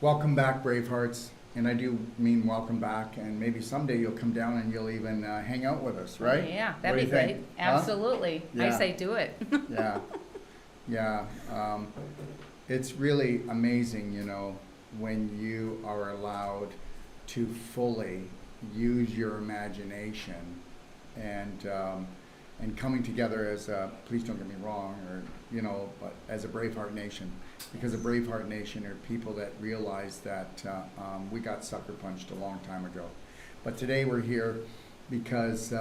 Welcome back, Bravehearts. And I do mean welcome back, and maybe someday you'll come down and you'll even hang out with us, right? Yeah, What that'd do be you think? great. Huh? Absolutely. I Yeah. say do it. Yeah, yeah. It's really amazing, when you are allowed to fully use your imagination and coming together as a, please don't get me wrong, but as a Braveheart Nation. Because a Braveheart Nation are people that realize that we got sucker punched a long time ago. But today we're here because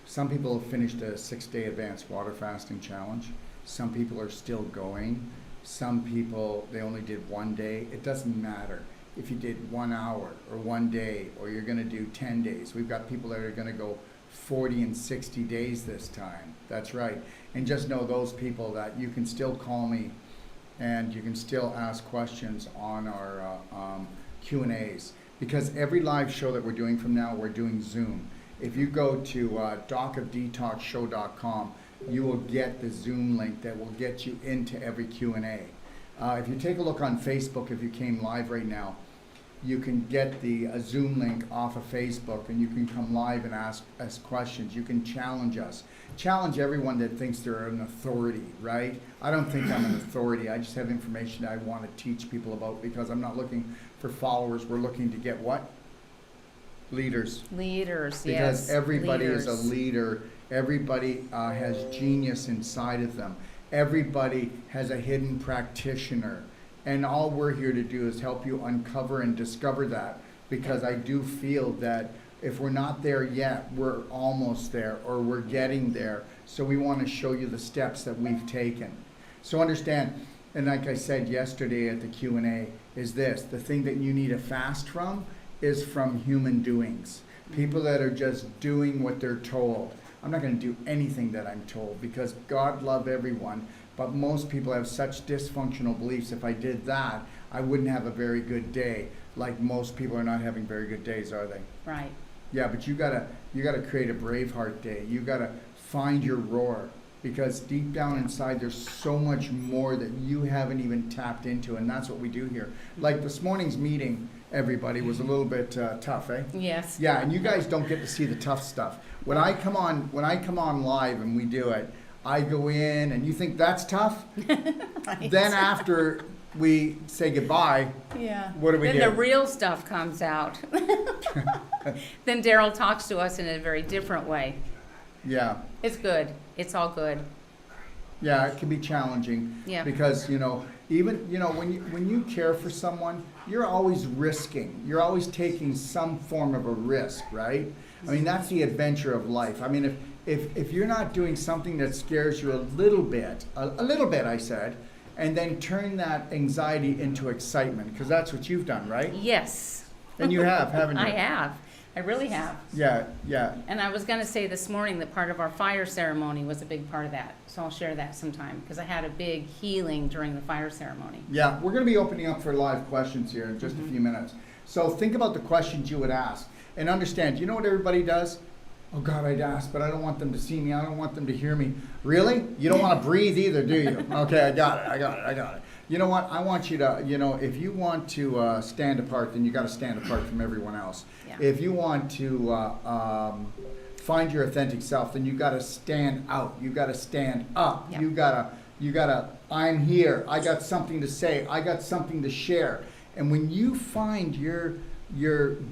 some people have finished a 6-day advanced water fasting challenge. Some people are still going. Some people, they only did 1 day. It doesn't matter if you did 1 hour or 1 day or you're gonna do 10 days. We've got people that are gonna go 40 and 60 days this time. That's right. And just know those people that you can still call me and you can still ask questions on our Q&As. Because every live show that we're doing from now, we're doing Zoom. If you go to docofdetoxshow.com, you will get the Zoom link that will get you into every Q&A. If you take a look on Facebook, if you came live right now, you can get the Zoom link off of Facebook and you can come live and ask us questions. You can challenge us. Challenge everyone that thinks they're an authority, right? I don't think I'm an authority. I just have information that I want to teach people about because I'm not looking for followers. We're looking to get what? Leaders. Leaders, Because yes. everybody is a leaders. leader. Everybody has genius inside of them. Everybody has a hidden practitioner. And all we're here to do is help you uncover and discover that, because I do feel that if we're not there yet, we're almost there or we're getting there. So we want to show you the steps that we've taken. So understand, and like I said yesterday at the Q&A, is this: the thing that you need to fast from is from human doings. People that are just doing what they're told. I'm not going to do anything that I'm told because God loves everyone. But most people have such dysfunctional beliefs. If I did that, I wouldn't have a very good day. Like most people are not having very good days, are they? Right. Yeah, but you gotta create a Braveheart day. You gotta find your roar, because deep down inside there's so much more that you haven't even tapped into, and that's what we do here. Like this morning's meeting, everybody, was a little bit tough, eh? Yes. Yeah, and you guys don't get to see the tough stuff. When I come on live and we do it, I go in and you think that's tough? Right. Then after we say goodbye, Yeah. what do we do? Then the real stuff comes out. Then Daryl talks to us in a very different way. Yeah, It's good. It's all good. yeah, it can be challenging. Yeah. Because, even, when you care for someone, you're always risking. You're always taking some form of a risk, right? I mean, that's the adventure of life. I mean, if you're not doing something that scares you a little bit, I said, and then turn that anxiety into excitement, because that's what you've done, right? Yes. And you have, haven't you? I have. I really have. Yeah, yeah. And I was going to say this morning that part of our fire ceremony was a big part of that. So I'll share that sometime, because I had a big healing during the fire ceremony. Yeah, we're going to be opening up for live questions here in just a few minutes. So think about the questions you would ask. And understand, you know what everybody does? Oh God, I'd ask, but I don't want them to see me. I don't want them to hear me. Really? You don't want to breathe either, do you? Okay, I got it. You know what? I want you to, if you want to stand apart, then you got to stand apart from everyone else. Yeah. If you want to find your authentic self, then you got to stand out. You got to stand up. Yeah. You gotta, I'm here. I got something to say. I got something to share. And when you find your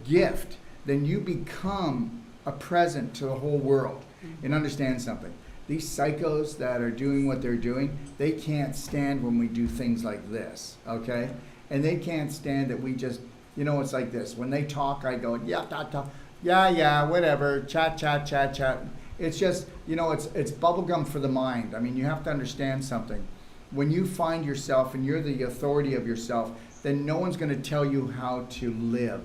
gift, then you become a present to the whole world. And understand something. These psychos that are doing what they're doing, they can't stand when we do things like this, okay? And they can't stand that we just, it's like this. When they talk, I go, yeah, whatever, chat. It's just, it's bubblegum for the mind. I mean, you have to understand something. When you find yourself and you're the authority of yourself, then no one's going to tell you how to live.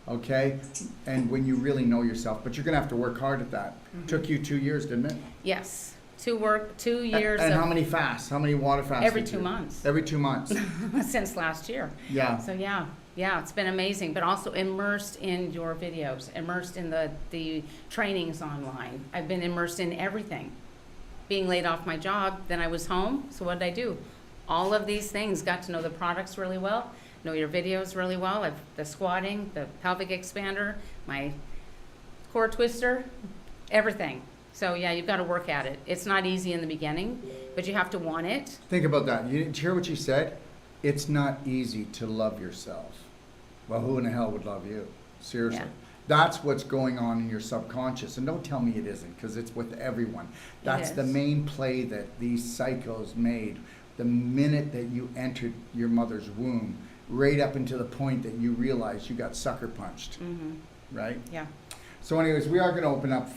Okay? And when you really know yourself, but you're going to have to work hard at that. Took you 2 years, didn't it? Yes. 2 years. And of how many fasts? How many water fasts? Every did 2 you? months. Every 2 months. Since last year. Yeah. So yeah, it's been amazing, but also immersed in your videos, immersed in the trainings online. I've been immersed in everything. Being laid off my job, then I was home. So what did I do? All of these things, got to know the products really well. know your videos really well. The squatting, the pelvic expander, my core twister, everything. So yeah, you've got to work at it. It's not easy in the beginning, but you have to want it. Think about that. You didn't hear what you said? It's not easy to love yourself. Well, who in the hell would love you? Seriously. Yeah. That's what's going on in your subconscious. And don't tell me it isn't, because it's with everyone. That's the is. main play that these psychos made the minute that you entered your mother's womb, right up until the point that you realized you got sucker punched. Mm-hmm. Right? Yeah. So anyways, we are going to open up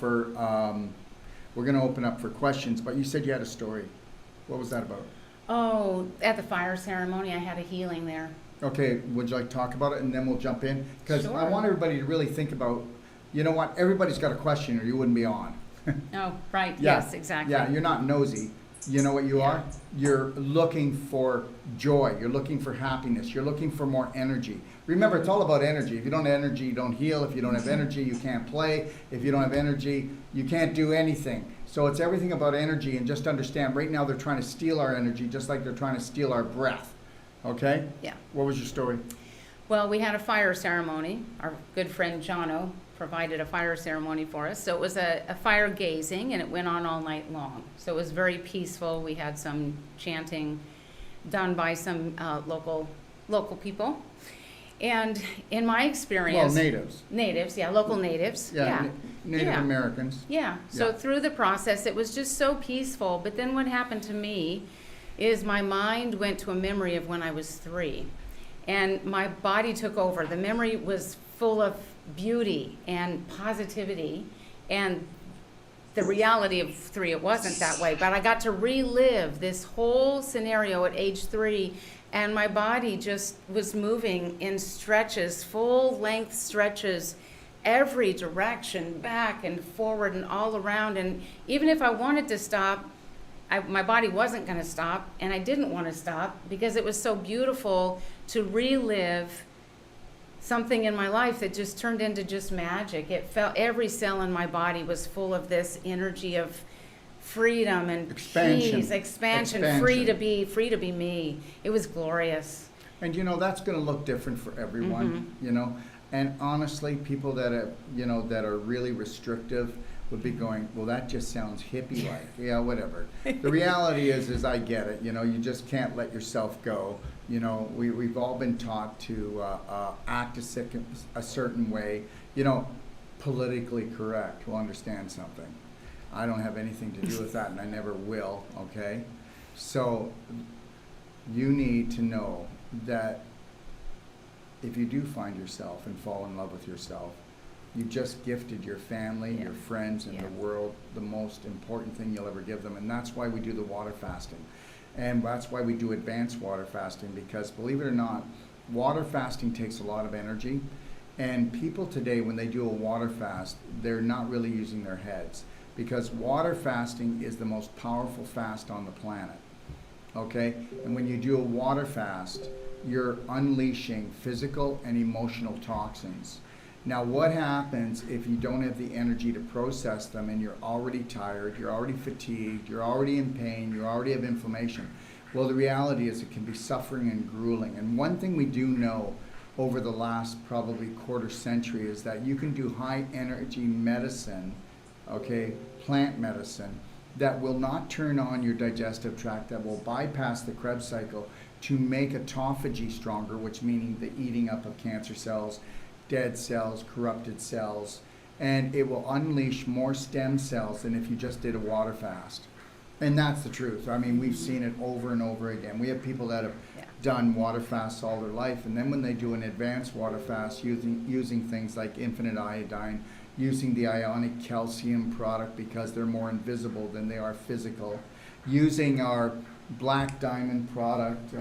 for questions, but you said you had a story. What was that about? Oh, at the fire ceremony, I had a healing there. Okay, would you like to talk about it, and then we'll jump in? Because I Sure. want everybody to really think about, you know what, everybody's got a question or you wouldn't be on. Oh, right. Yeah. Yes, exactly. Yeah, you're not nosy. You know what you Yeah. are? You're looking for joy. You're looking for happiness. You're looking for more energy. Remember, it's all about energy. If you don't have energy, you don't heal. If you don't have energy, you can't play. If you don't have energy, you can't do anything. So it's everything about energy, and just understand, right now they're trying to steal our energy just like they're trying to steal our breath. Okay? Yeah. What was your story? Well, we had a fire ceremony. Our good friend Jono provided a fire ceremony for us. So it was a fire gazing, and it went on all night long. So it was very peaceful. We had some chanting done by some local people. And in my experience... Well, natives. Natives, yeah, local natives. Yeah. Native Yeah. Americans. Yeah, so Yeah. through the process, it was just so peaceful. But then what happened to me is my mind went to a memory of when I was 3. And my body took over. The memory was full of beauty and positivity. And the reality of 3, it wasn't that way. But I got to relive this whole scenario at age 3. And my body just was moving in stretches, full length stretches, every direction, back and forward and all around. And even if I wanted to stop, my body wasn't going to stop, and I didn't want to stop because it was so beautiful to relive something in my life that just turned into just magic. It felt every cell in my body was full of this energy of freedom and Expansion. peace, expansion, free to be me. It was glorious. And you know, that's going to look different for everyone, you know. And honestly, people that are, you know, that are really restrictive would be going, well, that just sounds hippie-like. Yeah, whatever. The reality is I get it. You know, you just can't let yourself go. You know, we've all been taught to act a certain way, you know, politically correct, to understand something. I don't have anything to do with that, and I never will, okay? So you need to know that if you do find yourself and fall in love with yourself, you just gifted your family, Yeah. your friends, and Yeah. the world the most important thing you'll ever give them. And that's why we do the water fasting. And that's why we do advanced water fasting, because believe it or not, water fasting takes a lot of energy. And people today, when they do a water fast, they're not really using their heads, because water fasting is the most powerful fast on the planet. Okay? And when you do a water fast, you're unleashing physical and emotional toxins. Now, what happens if you don't have the energy to process them, and you're already tired, you're already fatigued, you're already in pain, you already have inflammation? Well, the reality is it can be suffering and grueling. And one thing we do know over the last probably quarter century is that you can do high energy medicine, okay, plant medicine, that will not turn on your digestive tract, that will bypass the Krebs cycle to make autophagy stronger, which meaning the eating up of cancer cells, dead cells, corrupted cells, and it will unleash more stem cells than if you just did a water fast. And that's the truth. I mean, we've seen it over and over again. We have people that have done water fasts all their life, and then when they do an advanced water fast using things like infinite iodine, using the ionic calcium product because they're more invisible than they are physical, using our black diamond product,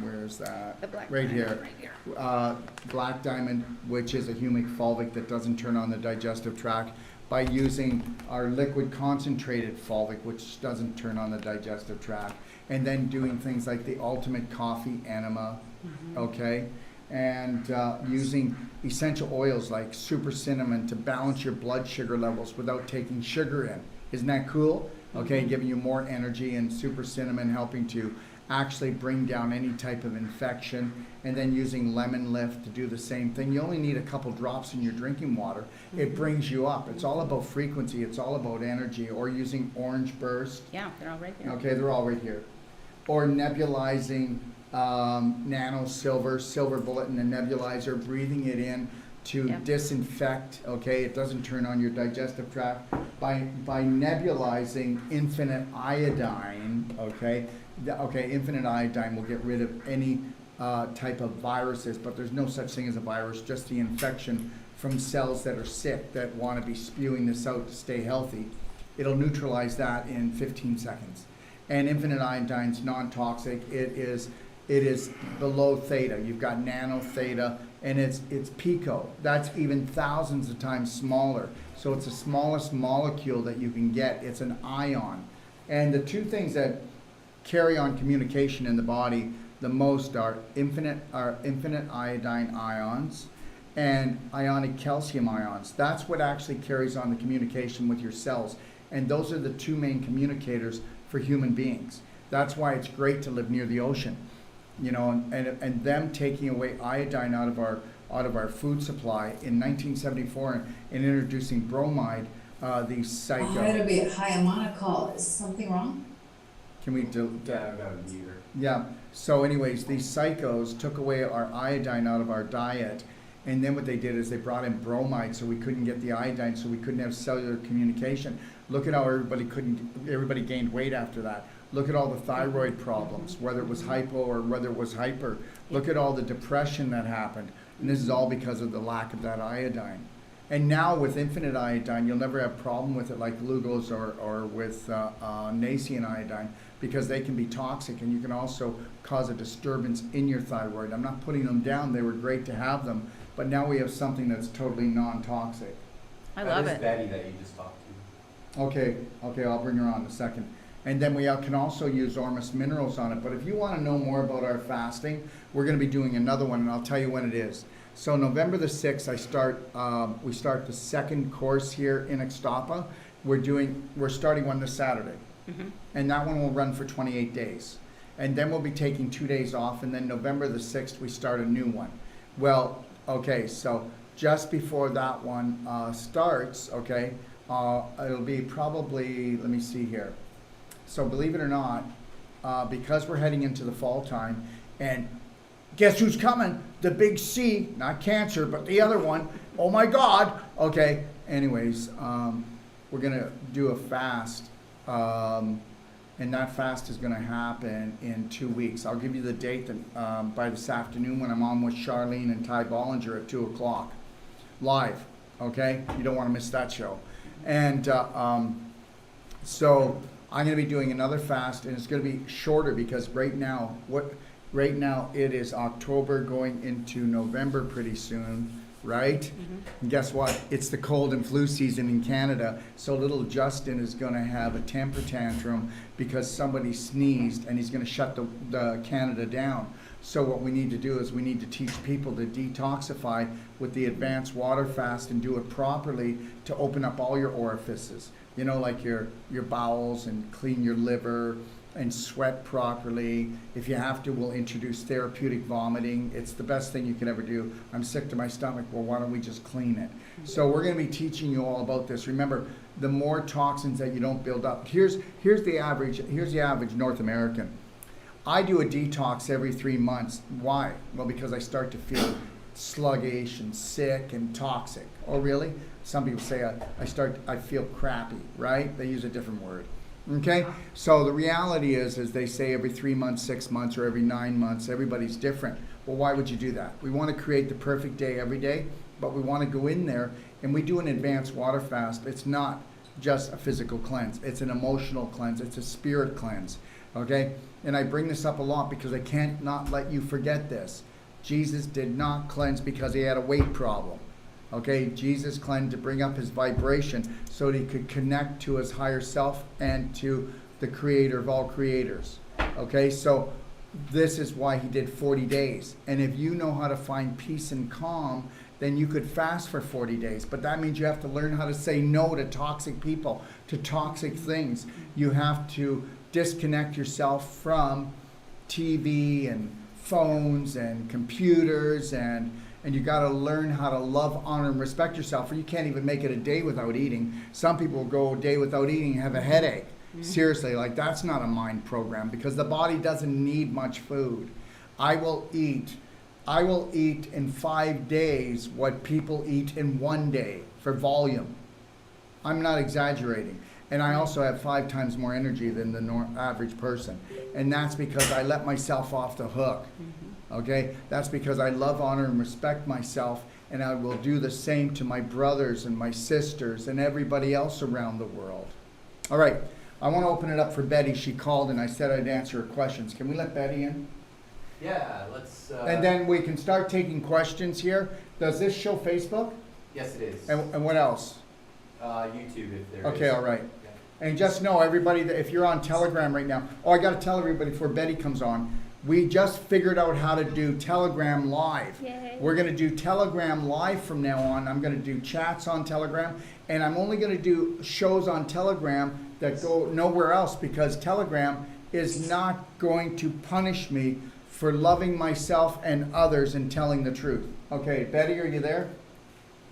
where's that? The black right diamond, here. right here. Black diamond, which is a humic fulvic that doesn't turn on the digestive tract, by using our liquid concentrated fulvic, which doesn't turn on the digestive tract, and then doing things like the ultimate coffee enema, okay? And using essential oils like super cinnamon to balance your blood sugar levels without taking sugar in. Isn't that cool? Okay, giving you more energy, and super cinnamon helping to actually bring down any type of infection. And then using lemon lift to do the same thing. You only need a couple drops in your drinking water. It brings you up. It's all about frequency. It's all about energy. Or using orange burst. Yeah, they're all right there. Okay, they're all right here. Or nebulizing nano silver bullet in a nebulizer, breathing it in to disinfect. Okay, it doesn't turn on your digestive tract. By nebulizing infinite iodine. Okay, infinite iodine will get rid of any type of viruses, but there's no such thing as a virus, just the infection from cells that are sick that want to be spewing this out to stay healthy. It'll neutralize that in 15 seconds. And infinite iodine's non-toxic. It is below theta. You've got nano theta, and it's pico. That's even thousands of times smaller. So it's the smallest molecule that you can get. It's an ion. And the two things that carry on communication in the body the most are infinite iodine ions and ionic calcium ions. That's what actually carries on the communication with your cells. And those are the two main communicators for human beings. That's why it's great to live near the ocean. You know, and them taking away iodine out of our food supply in 1974 and introducing bromide, these psycho. Oh, it'll be a high. I'm on a call. Is something wrong? Can we do? Yeah, I've got a meter. Yeah. So anyways, these psychos took away our iodine out of our diet, and then what they did is they brought in bromide, so we couldn't get the iodine, so we couldn't have cellular communication. Look at how everybody gained weight after that. Look at all the thyroid problems, whether it was hypo or whether it was hyper. Look at all the depression that happened, and this is all because of the lack of that iodine. And now with infinite iodine, you'll never have a problem with it like Lugol's or with Nacean iodine, because they can be toxic, and you can also cause a disturbance in your thyroid. I'm not putting them down. They were great to have them, but now we have something that's totally non-toxic. I love That is it. Betty that you just talked to. Okay, I'll bring her on in a second. And then we can also use Ormus minerals on it. But if you want to know more about our fasting, we're going to be doing another one, and I'll tell you when it is. So November the 6th, we start the second course here in Ixtapa. We're starting one this Saturday. Mm-hmm. And that one will run for 28 days. And then we'll be taking 2 days off, and then November the 6th, we start a new one. Well, okay, so just before that one starts, okay, it'll be probably, let me see here. So believe it or not, because we're heading into the fall time, and guess who's coming? The big C, not cancer, but the other one. Oh my God. Okay, anyways, we're gonna do a fast. And that fast is going to happen in 2 weeks. I'll give you the date that, by this afternoon when I'm on with Charlene and Ty Bollinger at 2 o'clock. Live, okay? You don't want to miss that show. And so I'm going to be doing another fast, and it's going to be shorter because right now it is October going into November pretty soon. Right? Mm-hmm. And guess what? It's the cold and flu season in Canada, so little Justin is going to have a temper tantrum because somebody sneezed, and he's going to shut the Canada down. So what we need to do is we need to teach people to detoxify with the advanced water fast and do it properly to open up all your orifices. You know, like your bowels, and clean your liver and sweat properly. If you have to, we'll introduce therapeutic vomiting. It's the best thing you can ever do. I'm sick to my stomach. Well, why don't we just clean it? So we're going to be teaching you all about this. Remember, the more toxins that you don't build up. Here's the average North American. I do a detox every 3 months. Why? Well, because I start to feel sluggish and sick and toxic. Oh, really? Some people say I feel crappy, right? They use a different word. Okay, so the reality is they say every 3 months, 6 months, or every 9 months, everybody's different. Well, why would you do that? We want to create the perfect day every day, but we want to go in there and we do an advanced water fast. It's not just a physical cleanse. It's an emotional cleanse. It's a spirit cleanse, okay? And I bring this up a lot because I can't not let you forget this. Jesus did not cleanse because he had a weight problem. Okay, Jesus cleansed to bring up his vibration so that he could connect to his higher self and to the creator of all creators. Okay, so this is why he did 40 days. And if you know how to find peace and calm, then you could fast for 40 days. But that means you have to learn how to say no to toxic people, to toxic things. You have to disconnect yourself from TV and phones and computers, and you got to learn how to love, honor, and respect yourself, or you can't even make it a day without eating. Some people go a day without eating and have a headache. Seriously, like that's not a mind program, because the body doesn't need much food. I will eat in 5 days what people eat in 1 day for volume. I'm not exaggerating. And I also have 5 times more energy than the average person. And that's because I let myself off the hook. Okay? That's because I love, honor, and respect myself, and I will do the same to my brothers and my sisters and everybody else around the world. All right. I want to open it up for Betty. She called and I said I'd answer her questions. Can we let Betty in? Yeah, let's. And then we can start taking questions here. Does this show Facebook? Yes, it is. And what else? YouTube, if there is. Okay, all right. Yeah. And just know, everybody, that if you're on Telegram right now, I got to tell everybody before Betty comes on, we just figured out how to do Telegram Live. Yay. We're going to do Telegram Live from now on. I'm going to do chats on Telegram, and I'm only going to do shows on Telegram that go nowhere else, because Telegram is not going to punish me for loving myself and others and telling the truth. Okay, Betty, are you there?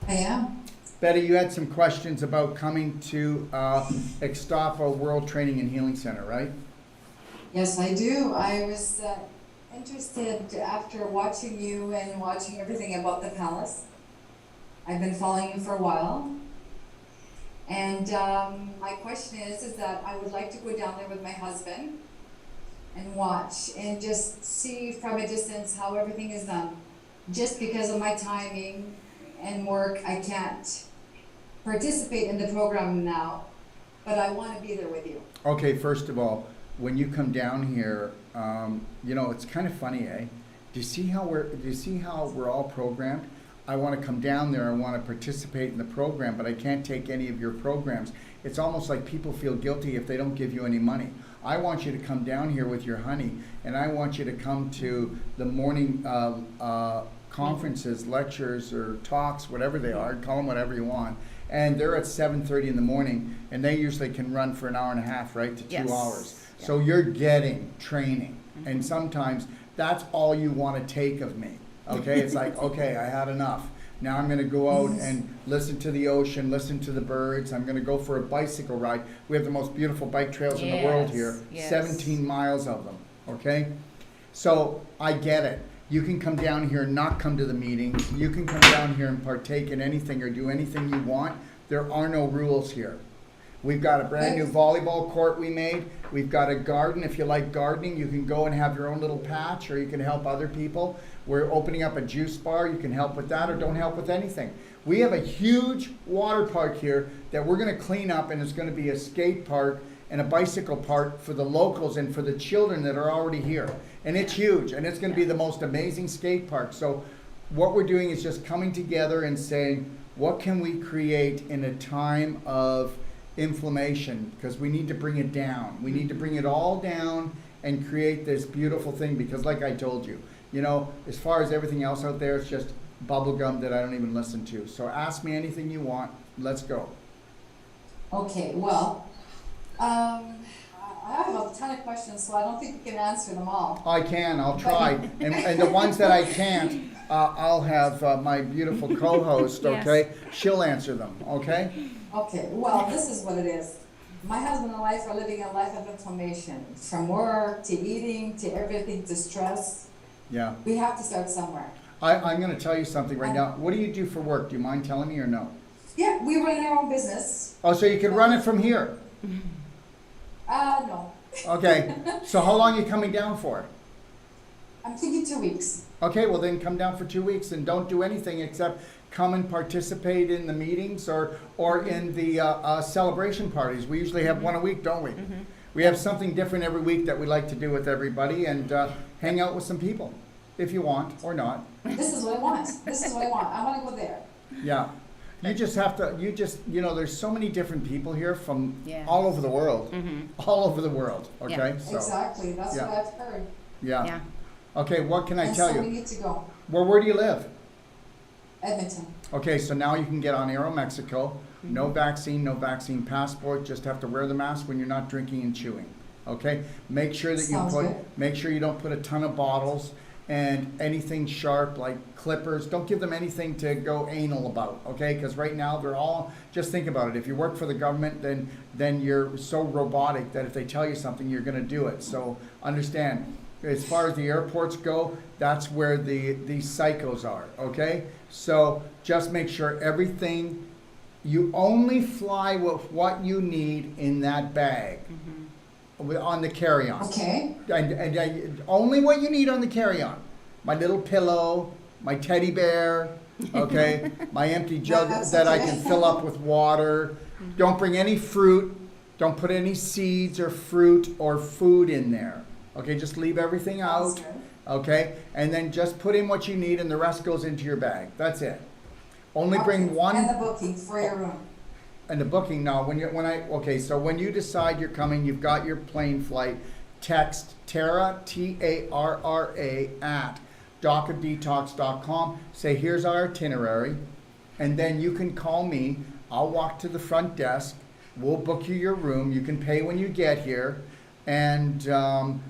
I am. Betty, you had some questions about coming to Ixtapa World Training and Healing Center, right? Yes, I do. I was interested after watching you and watching everything about the palace. I've been following you for a while. And my question is that I would like to go down there with my husband and watch and just see from a distance how everything is done. Just because of my timing and work, I can't participate in the program now, but I want to be there with you. Okay, first of all, when you come down here, it's kind of funny, eh? Do you see how we're all programmed? I want to come down there, I want to participate in the program, but I can't take any of your programs. It's almost like people feel guilty if they don't give you any money. I want you to come down here with your honey, and I want you to come to the morning conferences, lectures, or talks, whatever they are, call them whatever you want. And they're at 7:30 in the morning, and they usually can run for an hour and a half, right, to 2 Yes. hours. Yeah. So you're getting training, and sometimes that's all you want to take of me. Okay, it's like, okay, I had enough. Now I'm going to go out and listen to the ocean, listen to the birds. I'm going to go for a bicycle ride. We have the most beautiful bike trails in the world here, Yes. 17 miles of them, okay? So I get it. You can come down here and not come to the meetings. You can come down here and partake in anything or do anything you want. There are no rules here. We've got a brand new volleyball court we made. We've got a garden. If you like gardening, you can go and have your own little patch, or you can help other people. We're opening up a juice bar. You can help with that or don't help with anything. We have a huge water park here that we're going to clean up, and it's going to be a skate park and a bicycle park for the locals and for the children that are already here. And it's huge, and it's going to be the most amazing skate park. So what we're doing is just coming together and saying, what can we create in a time of inflammation? Because we need to bring it down. We need to bring it all down and create this beautiful thing, because like I told you, as far as everything else out there, it's just bubblegum that I don't even listen to. So ask me anything you want. Let's go. Okay, well, I have a ton of questions, so I don't think you can answer them all. I can. I'll try. And the ones that I can't, I'll have my beautiful co-host, Yes. okay? She'll answer them, okay? Okay, well, this is what it is. My husband and I are living a life of inflammation, from work to eating to everything to stress. Yeah. We have to start somewhere. I'm going to tell you something right now. What do you do for work? Do you mind telling me or no? Yeah, we run our own business. Oh, so you can run it from here. No. Okay. So how long are you coming down for? I'm thinking 2 weeks. Okay, well then come down for 2 weeks and don't do anything except come and participate in the meetings or in the celebration parties. We usually have one a week, don't we? Mm-hmm. We have something different every week that we like to do with everybody, and hang out with some people, if you want or not. This is what I want. This is what I want. I want to go there. Yeah. You just have to, there's so many different people here from Yes. all over the world. All over the world, okay? Yeah. So, Exactly. That's yeah. what I've heard. yeah. Yeah. Okay, what can I And tell so you? we need to go. Well, where do you live? Edmonton. Okay, so now you can get on Aeromexico. No vaccine, no vaccine passport. Just have to wear the mask when you're not drinking and chewing. Okay, make sure that Sounds good. make sure you don't put a ton of bottles and anything sharp like clippers. Don't give them anything to go anal about, okay? Because right now they're all, just think about it. If you work for the government, then you're so robotic that if they tell you something, you're going to do it. So understand, as far as the airports go, that's where these psychos are, okay? So just make sure everything, you only fly with what you need in that bag. On the carry-on. Okay. And only what you need on the carry-on. My little pillow, my teddy bear, okay, my empty jug That's that I okay. can fill up with water. Don't bring any fruit. Don't put any seeds or fruit or food in there. Okay, just leave everything out. Sounds good. Okay, and then just put in what you need, and the rest goes into your bag. That's it. Only bring Okay. one. And the booking for your room. And the booking now, so when you decide you're coming, you've got your plane flight, text Tara, Tarra, at docofdetox.com. Say, here's our itinerary. And then you can call me. I'll walk to the front desk. We'll book you your room. You can pay when you get here. And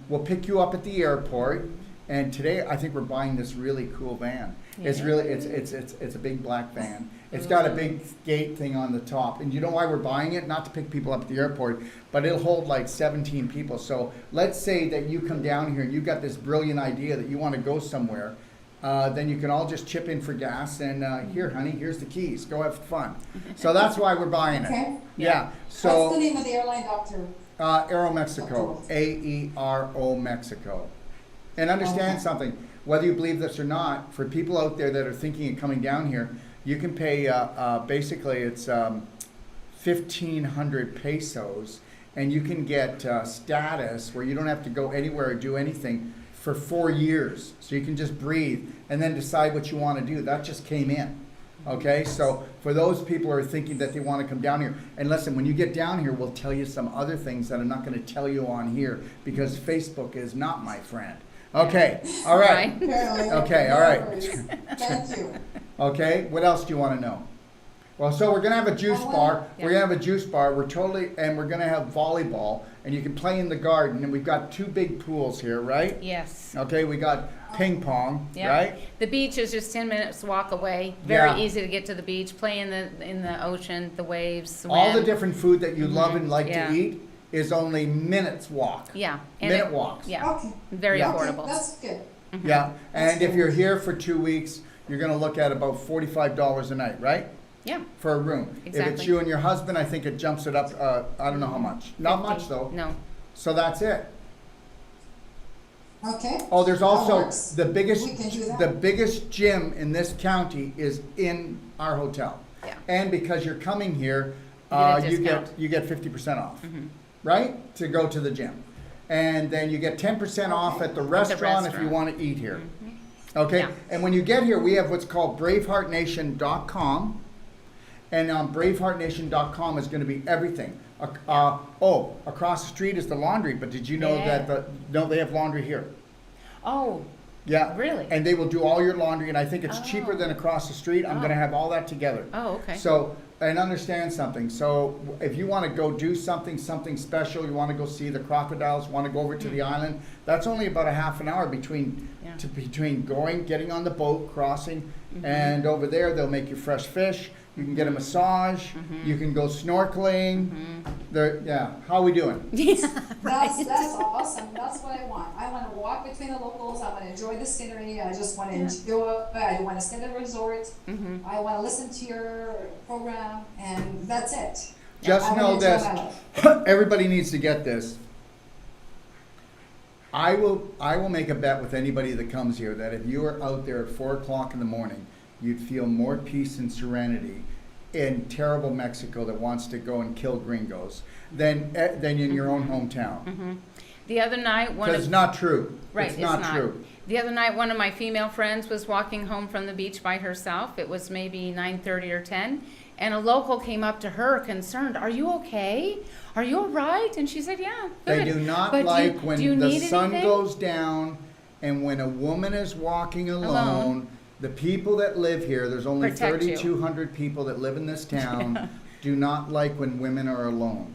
we'll pick you up at the airport. And today, I think we're buying this really cool van. It's Yeah. really, it's a big black van. It's got a big gate thing on the top. And you know why we're buying it? Not to pick people up at the airport, but it'll hold like 17 people. So let's say that you come down here and you've got this brilliant idea that you want to go somewhere. Then you can all just chip in for gas and here, honey, here's the keys. Go have fun. So that's why we're buying it. Okay. Yeah. What's So the name of the airline, Doctor? Aero Mexico, AERO Mexico. And understand Okay. something, whether you believe this or not, for people out there that are thinking of coming down here, you can pay, basically it's 1,500 pesos, and you can get status where you don't have to go anywhere or do anything for 4 years. So you can just breathe and then decide what you want to do. That just came in. Okay, so for those people who are thinking that they want to come down here, and listen, when you get down here, we'll tell you some other things that I'm not going to tell you on here because Facebook is not my friend. Okay, all right. Apparently. Okay, No all right. worries. Thank you. Okay, what else do you want to know? Well, so we're gonna have a juice bar. Yeah. We're gonna have a juice bar. We're gonna have volleyball, and you can play in the garden. And we've got 2 big pools here, right? Yes. Okay, we got ping pong, Yep. right? The beach is just 10 minutes walk away. Very Yeah. easy to get to the beach, play in the ocean, the waves, swim. All the different food that you love and like Yeah. to eat is only minutes walk. Yeah. Minute walks. Yeah. Okay. Very Yeah. Okay, affordable. that's good. Yeah, and That's if good. you're here for 2 weeks, you're gonna look at about $45 a night, right? Yeah. For a room. If it's Exactly. you and your husband, I think it jumps it up, I don't know how much. Not 50. much though. No. So that's it. Okay. Oh, there's That also works. the biggest, We can do that. the biggest gym in this county is in our hotel. Yeah. And because you're coming here, You get a you discount. you get 50% off, Mhm. right? To go to the gym. And then you get 10% off at the restaurant if you restaurant. want to eat here. Mhm. Okay? Yeah. And when you get here, we have what's called braveheartnation.com. And on braveheartnation.com is going to be everything. Across the street is the laundry, but did you know Yeah. that no, they have laundry here. Oh, Yeah. Really? And they will do all your laundry, and I think it's cheaper Oh. than across the street. I'm Oh. gonna have all that together. oh, okay. So, and understand something, so if you wanna go do something special, you wanna go see the crocodiles, wanna go over to the island, that's only about a half an hour between, Yeah. between getting on the boat, crossing, and over there, they'll make you fresh fish, you can get a massage, you can go snorkeling, yeah, how we doing? Yeah, That's awesome. That's what I want. I want to walk between the locals. I want to enjoy the scenery. I just want to enjoy. I want to stay at a resort. I want to listen to your program, and that's it. Just I know wanna enjoy this, my life. everybody needs to get this. I will make a bet with anybody that comes here that if you were out there at 4 o'clock in the morning, you'd feel more peace and serenity in terrible Mexico that wants to go and kill gringos than in your own hometown. The other night, one Because of it's not true. Right, It's not true. The other night, one of my female friends was walking home from the beach by herself. It was maybe 9:30 or 10, and a local came up to her concerned, "Are you okay? Are you all right?" And she said, "Yeah, good." They do not But like do you when the need sun anything? goes down and when a woman is walking alone. Alone. The people that live here, there's only Protect you. 3,200 people that live in this town, do not like when women are alone.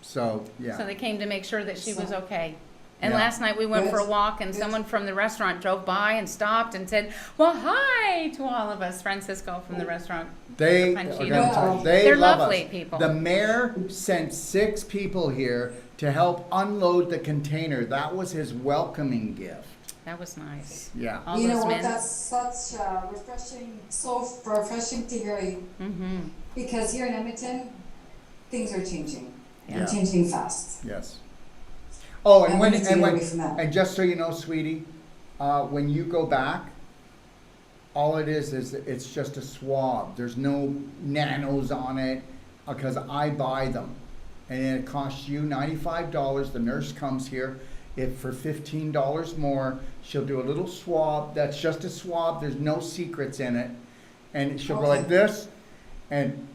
So, So yeah. they came to make sure that she was okay. And Yeah. last night we went for a Good. walk and Good. someone from the restaurant drove by and stopped and said, well, hi to all of us. Francisco from the restaurant. They, Panchito. okay, I'm sorry, Wow. they They're love lovely us. people. The mayor sent 6 people here to help unload the container. That was his welcoming gift. That was nice. Yeah. All You know those what? men. That's such refreshing, so refreshing to hear you. Mm-hmm. Because here in Edmonton, things are changing. Yeah. They're changing fast. Yes. Oh, and And when, we need to and get when, away from that. and just so you know, sweetie, when you go back, all it is it's just a swab. There's no nanos on it, because I buy them. And it costs you $95. The nurse comes here. If for $15 more, she'll do a little swab. That's just a swab. There's no secrets in it. And she'll go like Okay. this, and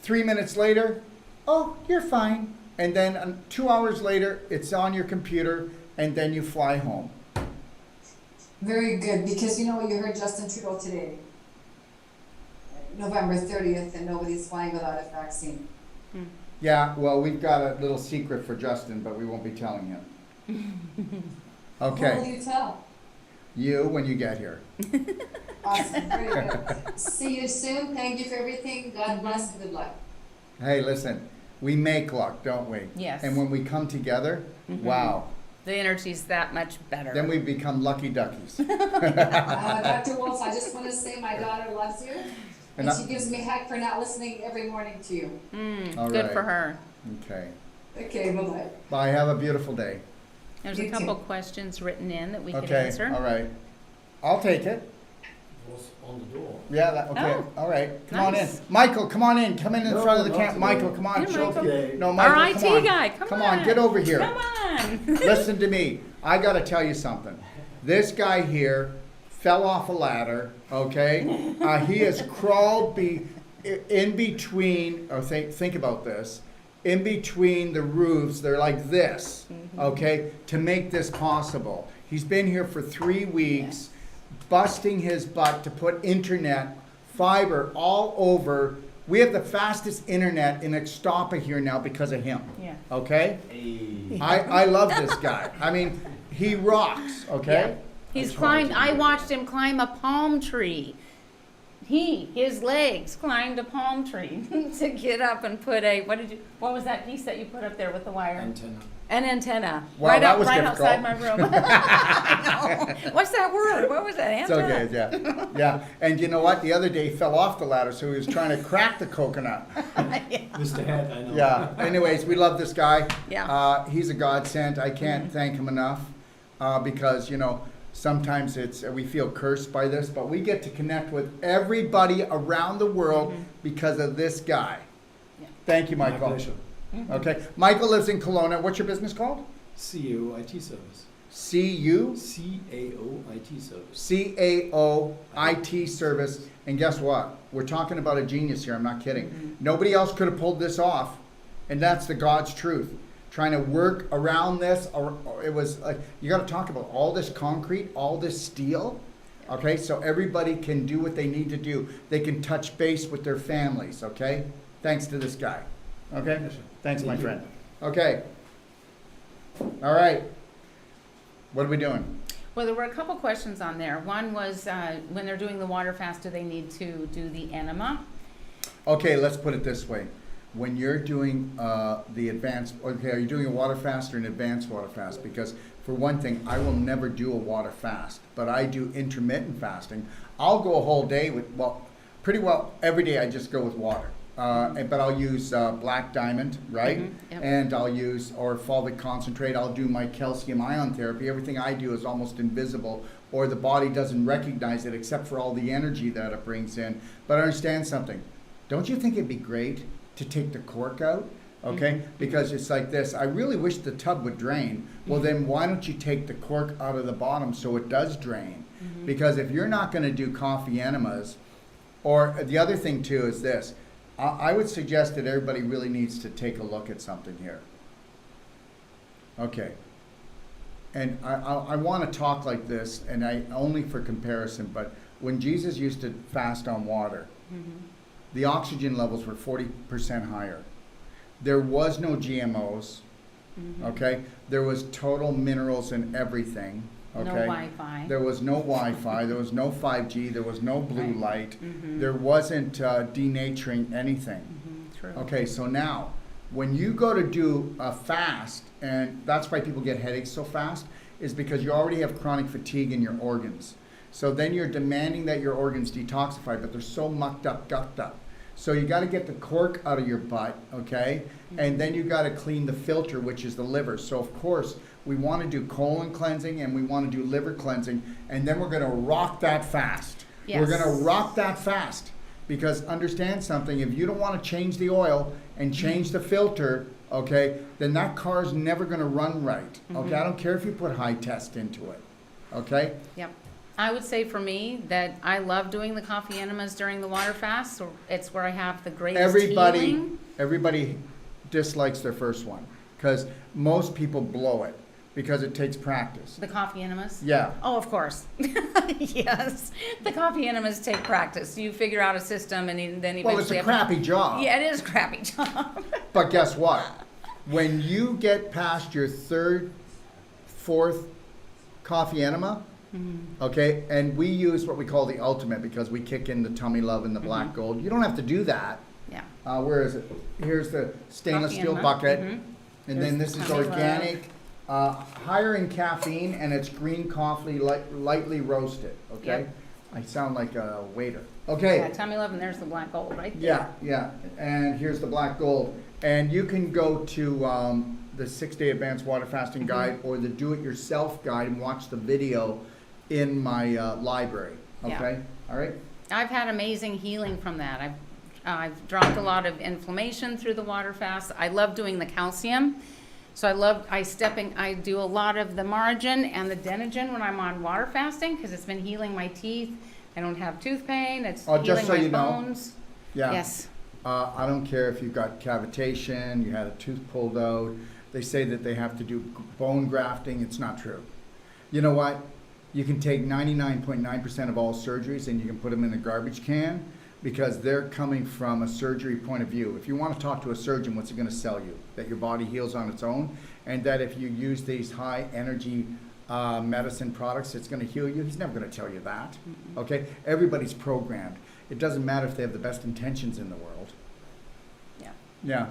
3 minutes later, oh, you're fine. And then 2 hours later, it's on your computer, and then you fly home. Very good, because you know what, you heard Justin Trudeau today, November 30th, and nobody's flying without a vaccine. Yeah, well, we've got a little secret for Justin, but we won't be telling him. Who will Okay, you tell? you when you get here. Awesome, very good. See you soon. Thank you for everything. God bless and good luck. Hey, listen, we make luck, don't we? Yes. And when we come together, wow, The energy's that much better. then we become lucky duckies. Dr. Wolf, I just want to say my daughter loves you, And and I- she gives me heck for not listening every morning to you. All Good right. for her. Okay. Okay, bye-bye. Bye, have a beautiful day. There's You a too. couple questions written in that we could Okay, answer. all right. I'll take it. Was on the door. Yeah, that, okay, Oh, all right. Come on in. nice. Michael, come on in. Come in No, front of the not camp. today. Michael, come on. Yeah, Show- Michael. Okay. No, Our Michael, IT come on. guy, come on. Get over here. Come on. Listen to me. I got to tell you something. This guy here fell off a ladder, okay? He has crawled in between, or think about this, in between the roofs. They're like this, okay, to make this possible. He's been here for 3 weeks, busting his butt to put internet fiber all over. We have the fastest internet in Ixtapa here now because of him, Yeah. okay? Hey. I love this guy. I mean, he rocks, okay? He's I tried climbed, to I do it. watched him climb a palm tree. His legs climbed a palm tree to get up and put what was that piece that you put up there with the wire? Antenna. An antenna. Wow, right that was right difficult. outside my room. I know. What's that word? What was that? It's Antenna. okay, yeah. Yeah, and you know what? The other day he fell off the ladder, so he was trying to crack the coconut. Mr. Head, I know. Yeah, anyways, we love this guy. Yeah. He's a godsend. I can't thank him enough because, you know, sometimes we feel cursed by this, but we get to connect with everybody around the world because of this guy. Yeah. Thank you, My Michael. pleasure. Okay, Michael lives in Kelowna. What's your business called? CEO IT service. CU? CAO IT service. CAO IT service. And guess what? We're talking about a genius here. I'm not kidding. Nobody else could have pulled this off. And that's the God's truth. Trying to work around this. Or it was like, you got to talk about all this concrete, all this steel. Okay, so everybody can do what they need to do. They can touch base with their families. Okay, thanks to this guy. Okay, thanks, my Thank you. friend. Okay, all right. What are we doing? Well, there were a couple questions on there. One was when they're doing the Waterfast, do they need to do the enema? Okay, let's put it this way. When you're doing the advanced, okay, are you doing a water fast or an advanced water fast? Because for one thing, I will never do a water fast, but I do intermittent fasting. I'll go a whole day with, pretty well every day I just go with water. But I'll use black diamond, right? Yep. And I'll use, or fulvic concentrate. I'll do my calcium ion therapy. Everything I do is almost invisible, or the body doesn't recognize it except for all the energy that it brings in. But understand something. Don't you think it'd be great to take the cork out? Okay? Because it's like this. I really wish the tub would drain. Well, then why don't you take the cork out of the bottom so it does drain? Because if you're not going to do coffee enemas, or the other thing too is this. I would suggest that everybody really needs to take a look at something here. Okay. And I want to talk like this, and I only for comparison, but when Jesus used to fast on water, the oxygen levels were 40% higher. There was no GMOs, Mhm. okay? There was total minerals in everything, okay? No Wi-Fi. There was no Wi-Fi, there was no 5G, there was no blue Right. light, Mhm. there wasn't denaturing anything. Mhm, true. Okay, so now, when you go to do a fast, and that's why people get headaches so fast, is because you already have chronic fatigue in your organs. So then you're demanding that your organs detoxify, but they're so mucked up, gucked up. So you gotta get the cork out of your butt, okay? And then you gotta clean the filter, which is the liver. So of course, we wanna do colon cleansing and we wanna do liver cleansing, and then we're gonna rock that fast. We're Yes. gonna rock that fast. Because understand something, if you don't wanna change the oil and change the filter, okay, then that car's never gonna run right. Okay, I don't care if you put high test into it, okay? Yep. I would say for me that I love doing the coffee enemas during the water fast. So it's where I have the greatest healing. Everybody dislikes their first one, because most people blow it, because it takes practice. The coffee enemas? Yeah, Oh, of course. Yes. The coffee enemas take practice. You figure out a system and then eventually... well, it's a have- crappy job. Yeah, it is a crappy job. But guess what? When you get past your third, fourth coffee enema, okay, and we use what we call the ultimate because we kick in the tummy love and the black gold. You don't have to do that. Yeah. Where is it? Here's the stainless Coffee steel enema. bucket, Mhm. and There's then this is tummy love. organic, higher in caffeine, and it's green coffee, lightly roasted. Okay, Yep. I sound like a waiter. Okay. Yeah, tummy love, and there's the black gold right there. Yeah, yeah, and here's the black gold. And you can go to the 6-day advanced water fasting guide or the do-it-yourself guide and watch the video in my library, Yeah. okay? All right? I've had amazing healing from that. I've dropped a lot of inflammation through the water fast. I love doing the calcium. So I do a lot of the margin and the denigen when I'm on water fasting because it's been healing my teeth. I don't have tooth pain. It's Oh, just healing so my you know. bones. Yeah. Yes. I don't care if you've got cavitation, you had a tooth pulled out. They say that they have to do bone grafting. It's not true. You know what? You can take 99.9% of all surgeries and you can put them in a garbage can because they're coming from a surgery point of view. If you want to talk to a surgeon, what's he going to sell you? That your body heals on its own, and that if you use these high energy medicine products, it's going to heal you. He's never going to tell you that. Okay? Everybody's programmed. It doesn't matter if they have the best intentions in the world. Yeah. Yeah.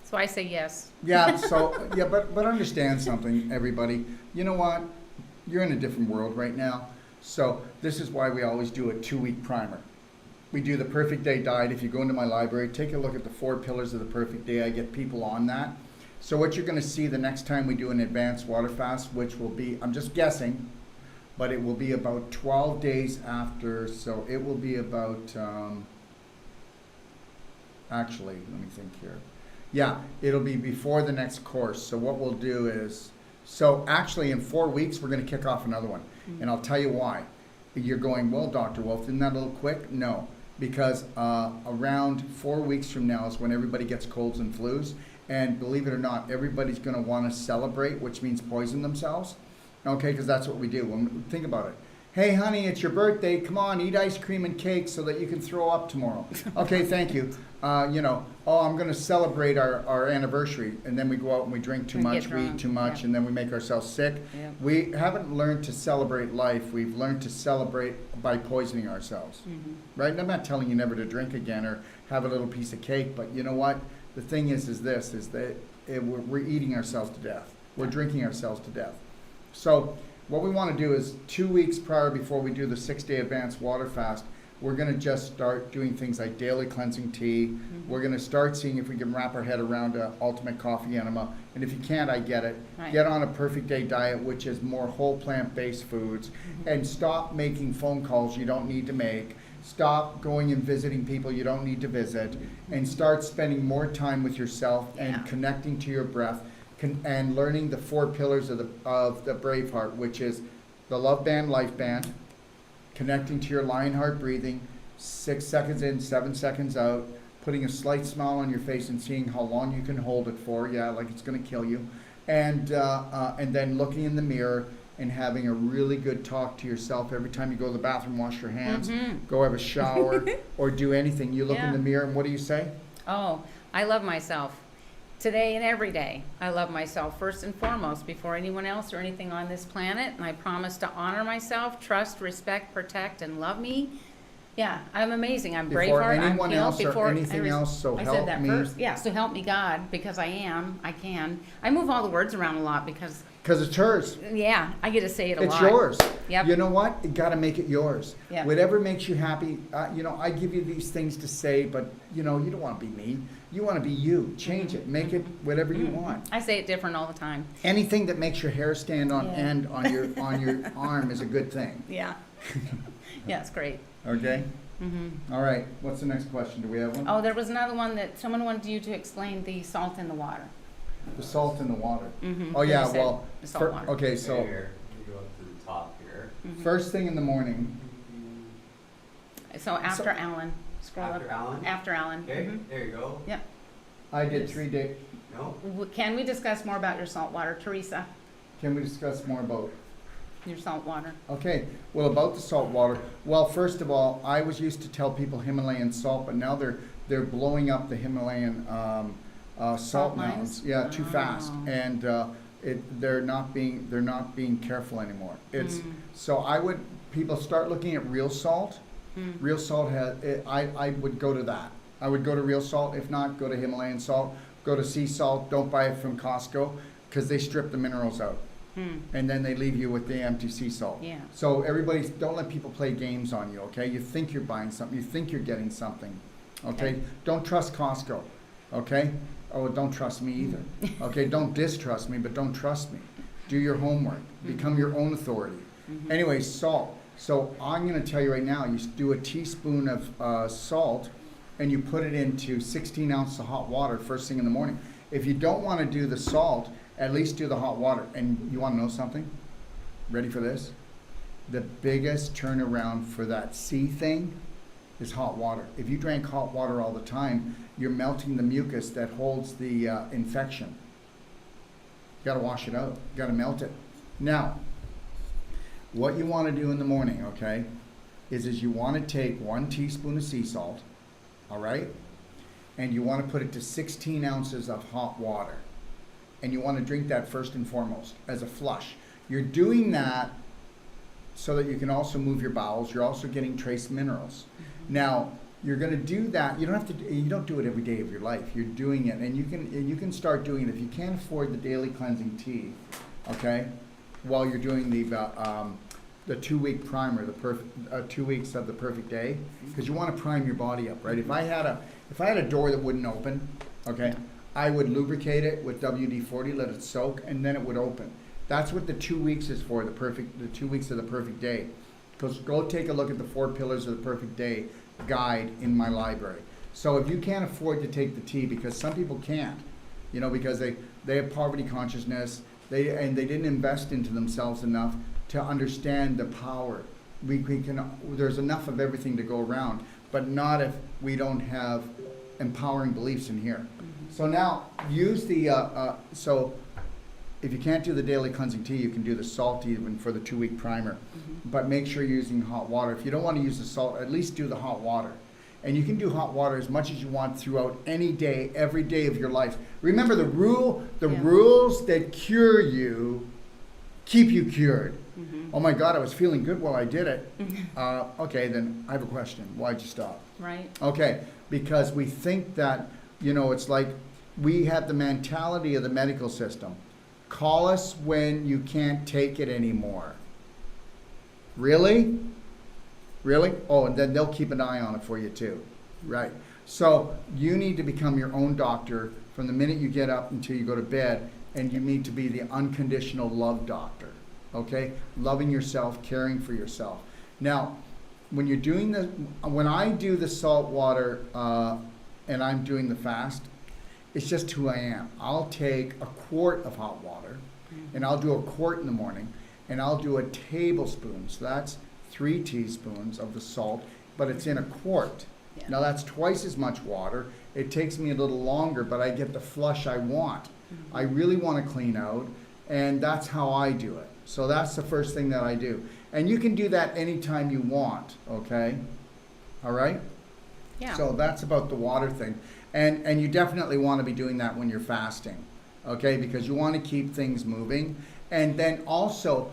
So I say yes. Yeah, so, yeah, but understand something, everybody. You know what? You're in a different world right now. So this is why we always do a 2-week primer. We do the perfect day diet. If you go into my library, take a look at the 4 pillars of the perfect day. I get people on that. So what you're going to see the next time we do an advanced water fast, which will be, I'm just guessing, but it will be about 12 days after. So it will be about, actually, let me think here. Yeah, it'll be before the next course. So what we'll do is, so actually in 4 weeks, we're going to kick off another one. And I'll tell you why. You're going, well, Dr. Wolf, isn't that a little quick? No, because around 4 weeks from now is when everybody gets colds and flus. And believe it or not, everybody's going to want to celebrate, which means poison themselves. Okay, because that's what we do. Think about it. Hey, honey, it's your birthday. Come on, eat ice cream and cake so that you can throw up tomorrow. Okay, thank you. You know, oh, I'm going to celebrate our anniversary. And then we go out and we drink too And get much, we eat drunk, too much, yeah. and then we make ourselves sick. Yeah. We haven't learned to celebrate life. We've learned to celebrate by poisoning ourselves. Right? And I'm not telling you never to drink again or have a little piece of cake, but you know what? The thing is that we're eating ourselves to death. We're drinking ourselves to death. So what we want to do is 2 weeks prior before we do the 6-day advanced water fast, we're going to just start doing things like daily cleansing tea. We're going to start seeing if we can wrap our head around an ultimate coffee enema. And if you can't, I get it. Right. Get on a perfect day diet, which is more whole plant-based foods, and stop making phone calls you don't need to make. Stop going and visiting people you don't need to visit, and start spending more time with yourself and Yeah. connecting to your breath, and learning the 4 pillars of the Braveheart, which is the love band, life band, connecting to your lion heart breathing, 6 seconds in, 7 seconds out, putting a slight smile on your face and seeing how long you can hold it for, yeah, like it's going to kill you, and then looking in the mirror and having a really good talk to yourself every time you go to the bathroom, wash your hands, go have a shower, or do anything. You look in Yeah. the mirror and what do you say? Oh, I love myself. today and every day. I love myself first and foremost before anyone else or anything on this planet. And I promise to honor myself, trust, respect, protect, and love me. Yeah, I'm amazing. I'm Before Braveheart. I'm anyone healed. else or Before anything else, so I help said that me. first. Yeah, so help me God, because I am. I can. I move all the words around a lot because, Because it's hers. yeah, I get to say it a It's lot. yours. Yep. You know what? You got to make it yours. Yep. Whatever makes you happy. I give you these things to say, but you don't want to be me. You want to be you. Change it. Make it whatever you want. I say it different all the time. Anything that makes your hair stand on Yeah. end on your arm is a good thing. Yeah. Yeah, it's great. Okay. All right. What's the next question? Do we have one? Oh, there was another one that someone wanted you to explain the salt in the water. The salt in the water. Mm-hmm. Oh yeah. Well. The salt water. Okay. So Here, you go up to the top here. first thing in the morning. So after So- Alan, scroll After up. Alan? After Alan. Okay, Mhm. there you go. Yep. I did Yes. 3 days. No? Can we discuss more about your salt water, Teresa? Can we discuss more about? Your salt water. Okay, well, about the salt water. Well, first of all, I was used to tell people Himalayan salt, but now they're blowing up the Himalayan salt Salt mountains. mines? Yeah, too fast, Oh. and they're not being careful anymore. It's so people start looking at real salt. Real salt I would go to that. I would go to real salt. If not, go to Himalayan salt. Go to sea salt. Don't buy it from Costco because they strip the minerals out. And then they leave you with the empty sea salt. Yeah. So don't let people play games on you, okay? You think you're buying something, you think you're getting something, okay? Don't trust Costco, okay? Oh, don't trust me either, okay? Don't distrust me, but don't trust me. Do your homework, become your own authority. Anyway, salt. So I'm gonna tell you right now, you do a teaspoon of salt and you put it into 16 ounces of hot water first thing in the morning. If you don't wanna do the salt, at least do the hot water. And you want to know something? Ready for this? The biggest turnaround for that C thing is hot water. If you drank hot water all the time, you're melting the mucus that holds the infection. You got to wash it out. You got to melt it. Now, what you want to do in the morning, okay, is you want to take 1 teaspoon of sea salt, all right, and you want to put it to 16 ounces of hot water. And you want to drink that first and foremost as a flush. You're doing that so that you can also move your bowels. You're also getting trace minerals. Now, you're going to do that. You don't do it every day of your life. You're doing it, and you can start doing it if you can't afford the daily cleansing tea, okay? While you're doing the 2-week primer, 2 weeks of the perfect day, because you want to prime your body up, right? If I had a door that wouldn't open, okay, I would lubricate it with WD-40, let it soak, and then it would open. That's what the 2 weeks is for, the 2 weeks of the perfect day. Because go take a look at the 4 pillars of the perfect day guide in my library. So if you can't afford to take the tea, because some people can't, because they have poverty consciousness, they didn't invest into themselves enough to understand the power. There's enough of everything to go around, but not if we don't have empowering beliefs in here. So now use so if you can't do the daily cleansing tea, you can do the salt even for the 2-week primer. But make sure you're using hot water. If you don't want to use the salt, at least do the hot water. And you can do hot water as much as you want throughout any day, every day of your life. Remember the rules that cure you keep you cured. Oh my God, I was feeling good while I did it. Okay, then I have a question. Why'd you stop? Right. Okay, because we think that, it's like we have the mentality of the medical system. Call us when you can't take it anymore. Really? Really? Oh, and then they'll keep an eye on it for you too. Right. So you need to become your own doctor from the minute you get up until you go to bed, and you need to be the unconditional love doctor. Okay? Loving yourself, caring for yourself. Now, when I do the salt water and I'm doing the fast, it's just who I am. I'll take a quart of hot water, and I'll do a quart in the morning, and I'll do a tablespoon. So that's 3 teaspoons of the salt, but it's in a quart. Yeah. Now that's twice as much water. It takes me a little longer, but I get the flush I want. I really want to clean out, and that's how I do it. So that's the first thing that I do. And you can do that anytime you want, okay? All right? Yeah. So that's about the water thing. And you definitely want to be doing that when you're fasting, okay? Because you want to keep things moving. And then also,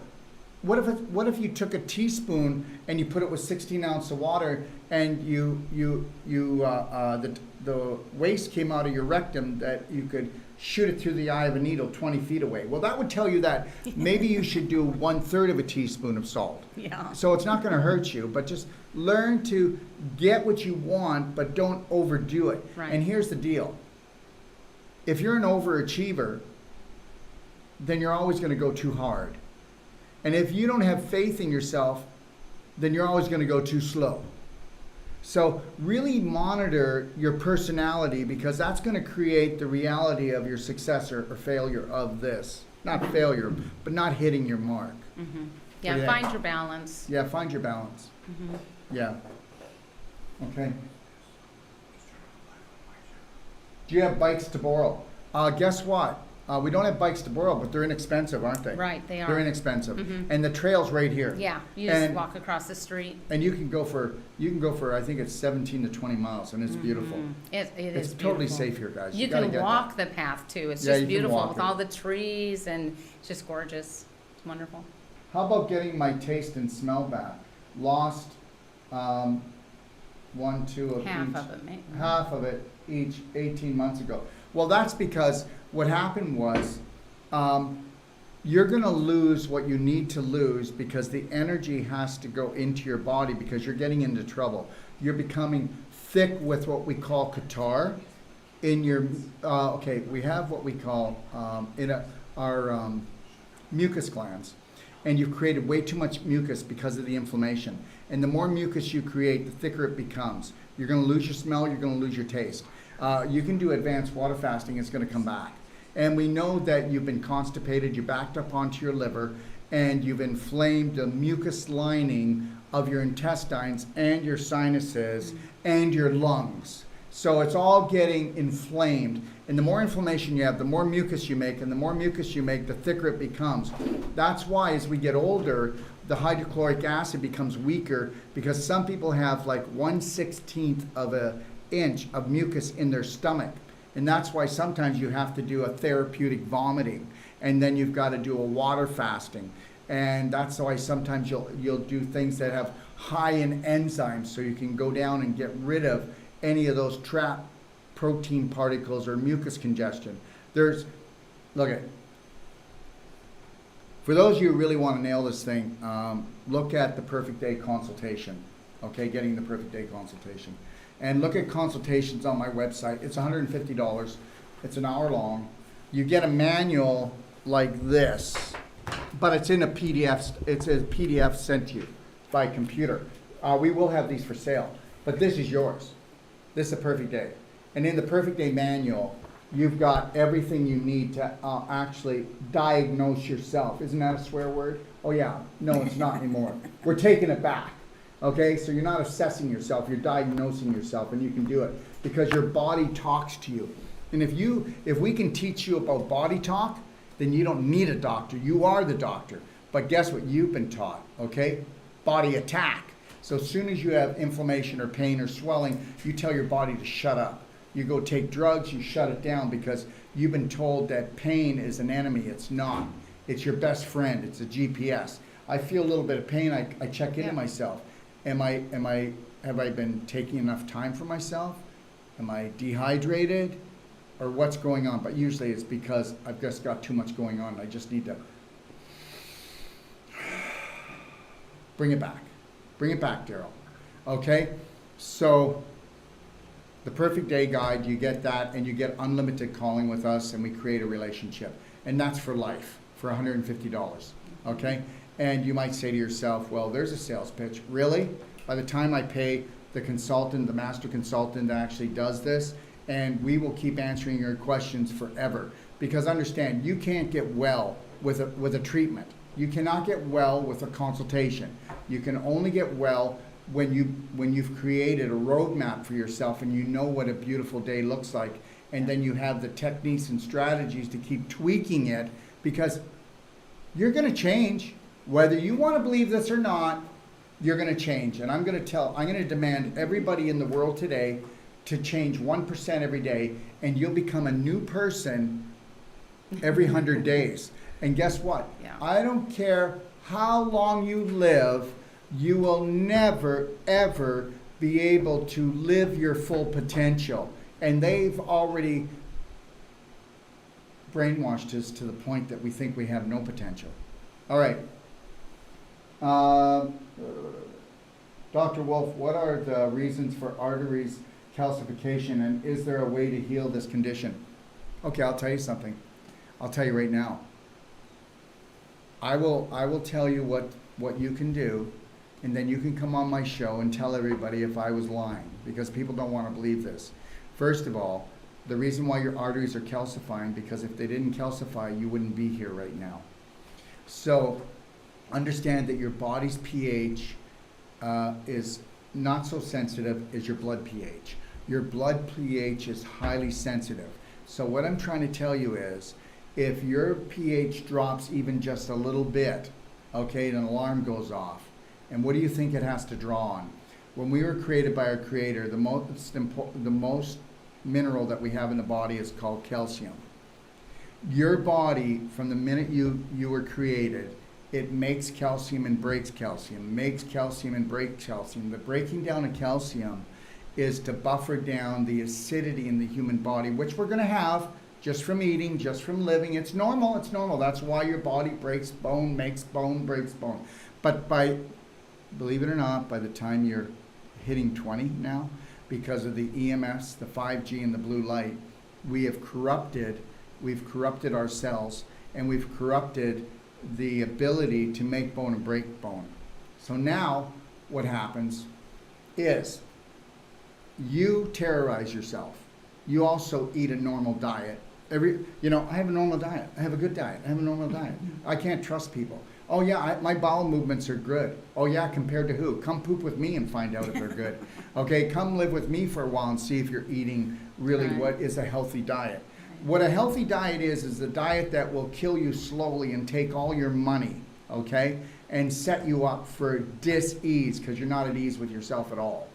what if you took a teaspoon and you put it with 16 ounces of water, and the waste came out of your rectum that you could shoot it through the eye of a needle 20 feet away? Well, that would tell you that maybe you should do 1/3 of a teaspoon of salt. Yeah. So it's not going to hurt you, but just learn to get what you want, but don't overdo it. Right. And here's the deal. If you're an overachiever, then you're always going to go too hard. And if you don't have faith in yourself, then you're always going to go too slow. So really monitor your personality, because that's going to create the reality of your success or failure of this. Not failure, but not hitting your mark. Mm-hmm. Yeah, Yeah. find your balance. Yeah, find your balance. Mm-hmm. Yeah. Okay. Do you have bikes to borrow? Guess what? We don't have bikes to borrow, but they're inexpensive, aren't they? Right, they are. They're inexpensive. Mhm. And the trail's right here. Yeah, you just And- walk across the street. And you can go for I think it's 17 to 20 miles, and it's beautiful. Mhm. It It's is totally beautiful. safe here, guys. You gotta can get walk the path too. It's Yeah, just you can beautiful walk with it. all the trees, and it's just gorgeous. It's wonderful. that. How about getting my taste and smell back? Lost 1, 2 of Half each. of it, maybe. Half of it each 18 months ago. Well, that's because what happened was you're going to lose what you need to lose, because the energy has to go into your body, because you're getting into trouble. You're becoming thick with what we call catarrh in your, we have what we call our mucus glands. And you've created way too much mucus because of the inflammation. And the more mucus you create, the thicker it becomes. You're going to lose your smell, you're going to lose your taste. You can do advanced water fasting, it's going to come back. And we know that you've been constipated, you backed up onto your liver, and you've inflamed the mucus lining of your intestines and your sinuses and your lungs. So it's all getting inflamed. And the more inflammation you have, the more mucus you make, and the more mucus you make, the thicker it becomes. That's why as we get older, the hydrochloric acid becomes weaker, because some people have like 1/16 of an inch of mucus in their stomach. And that's why sometimes you have to do a therapeutic vomiting, and then you've got to do a water fasting. And that's why sometimes you'll do things that have high in enzymes, so you can go down and get rid of any of those trapped protein particles or mucus congestion. Look at, for those of you who really want to nail this thing, look at the Perfect Day consultation, okay, getting the Perfect Day consultation. And look at consultations on my website. It's $150. It's an hour long. You get a manual like this, but it's in a PDF. It's a PDF sent to you by computer. We will have these for sale, but this is yours. This is a Perfect Day. And in the Perfect Day manual, you've got everything you need to actually diagnose yourself. Isn't that a swear word? Oh yeah, no, it's not anymore. We're taking it back. Okay, so you're not assessing yourself, you're diagnosing yourself, and you can do it because your body talks to you. And if we can teach you about body talk, then you don't need a doctor. You are the doctor. But guess what you've been taught, okay? Body attack. So as soon as you have inflammation or pain or swelling, you tell your body to shut up. You go take drugs, you shut it down, because you've been told that pain is an enemy. It's not. It's your best friend. It's a GPS. I feel a little bit of pain, I check into myself. Have I been taking enough time for myself? Am I dehydrated? Or what's going on? But usually it's because I've just got too much going on. I just need to bring it back. Bring it back, Daryl. Okay? So the Perfect Day Guide, you get that, and you get unlimited calling with us, and we create a relationship. And that's for life, for $150. Okay? And you might say to yourself, well, there's a sales pitch. Really? By the time I pay the consultant, the master consultant that actually does this, and we will keep answering your questions forever. Because understand, you can't get well with a treatment. You cannot get well with a consultation. You can only get well when you've created a roadmap for yourself, and you know what a beautiful day looks like, and then you have the techniques and strategies to keep tweaking it, because you're going to change. Whether you want to believe this or not, you're going to change. And I'm going to demand everybody in the world today to change 1% every day, and you'll become a new person every 100 days. And guess what? Yeah. I don't care how long you live, you will never, ever be able to live your full potential. And they've already brainwashed us to the point that we think we have no potential. All right. Dr. Wolf, what are the reasons for arteries calcification, and is there a way to heal this condition? Okay, I'll tell you something. I'll tell you right now. I will tell you what you can do, and then you can come on my show and tell everybody if I was lying, because people don't want to believe this. First of all, the reason why your arteries are calcifying, because if they didn't calcify, you wouldn't be here right now. So understand that your body's pH is not so sensitive as your blood pH. Your blood pH is highly sensitive. So what I'm trying to tell you is, if your pH drops even just a little bit, okay, an alarm goes off. And what do you think it has to draw on? When we were created by our Creator, the most mineral that we have in the body is called calcium. Your body, from the minute you were created, it makes calcium and breaks calcium, makes calcium and breaks calcium. The breaking down of calcium is to buffer down the acidity in the human body, which we're going to have just from eating, just from living. It's normal, it's normal. That's why your body breaks bone, makes bone, breaks bone. But believe it or not, by the time you're hitting 20 now, because of the EMS, the 5G, and the blue light, we've corrupted our cells, and we've corrupted the ability to make bone and break bone. So now what happens is you terrorize yourself. You also eat a normal diet. I have a normal diet. I have a good diet. I have a normal diet. I can't trust people. Oh yeah, my bowel movements are good. Oh yeah, compared to who? Come poop with me and find out if they're good. Okay, come live with me for a while and see if you're eating really Right. what is a healthy diet. What a healthy diet is a diet that will kill you slowly and take all your money, okay, and set you up for dis-ease, because you're not at ease with yourself at all.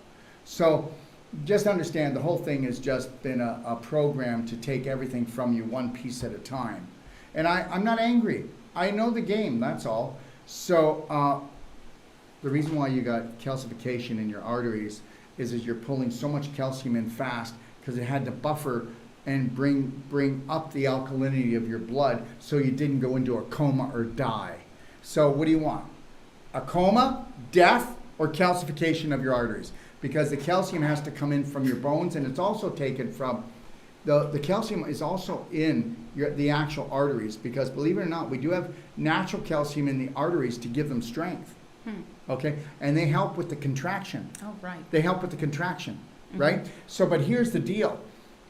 So just understand, the whole thing has just been a program to take everything from you one piece at a time. And I'm not angry. I know the game, that's all. So the reason why you got calcification in your arteries is you're pulling so much calcium in fast, because it had to buffer and bring up the alkalinity of your blood so you didn't go into a coma or die. So what do you want? A coma, death, or calcification of your arteries? Because the calcium has to come in from your bones, and it's also taken from, the calcium is also in the actual arteries, because believe it or not, we do have natural calcium in the arteries to give them strength. Okay? And they help with the contraction. Oh, right. They help with the contraction, right? So, but here's the deal.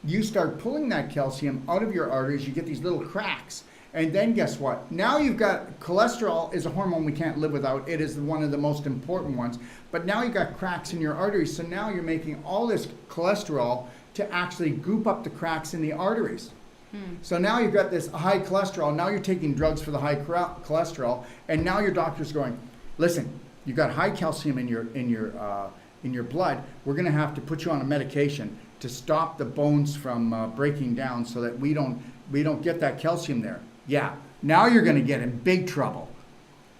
You start pulling that calcium out of your arteries, you get these little cracks. And then guess what? Now you've got, cholesterol is a hormone we can't live without. It is one of the most important ones. But now you've got cracks in your arteries. So now you're making all this cholesterol to actually goop up the cracks in the arteries. So now you've got this high cholesterol. Now you're taking drugs for the high cholesterol. And now your doctor's going, listen, you've got high calcium in your blood. We're going to have to put you on a medication to stop the bones from breaking down, so that we don't get that calcium there. Yeah, now you're going to get in big trouble.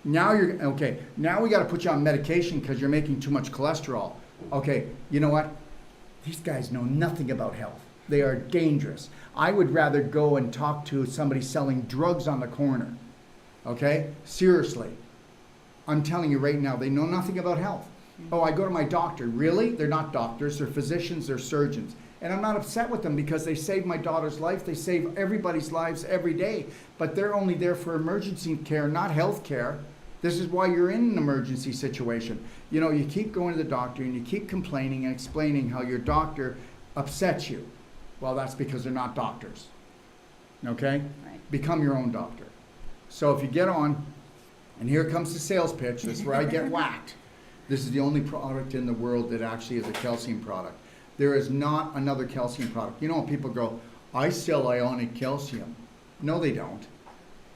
Now we got to put you on medication because you're making too much cholesterol. Okay, you know what? These guys know nothing about health. They are dangerous. I would rather go and talk to somebody selling drugs on the corner. Okay? Seriously. I'm telling you right now, they know nothing about health. Oh, I go to my doctor. Really? They're not doctors. They're physicians. They're surgeons. And I'm not upset with them, because they save my daughter's life. They save everybody's lives every day. But they're only there for emergency care, not health care. This is why you're in an emergency situation. You know, you keep going to the doctor and you keep complaining and explaining how your doctor upsets you. Well, that's because they're not doctors. Okay? Right. Become your own doctor. So if you get on, and here comes the sales pitch, this is where I get whacked. This is the only product in the world that actually is a calcium product. There is not another calcium product. You know when people go, I sell ionic calcium. No, they don't.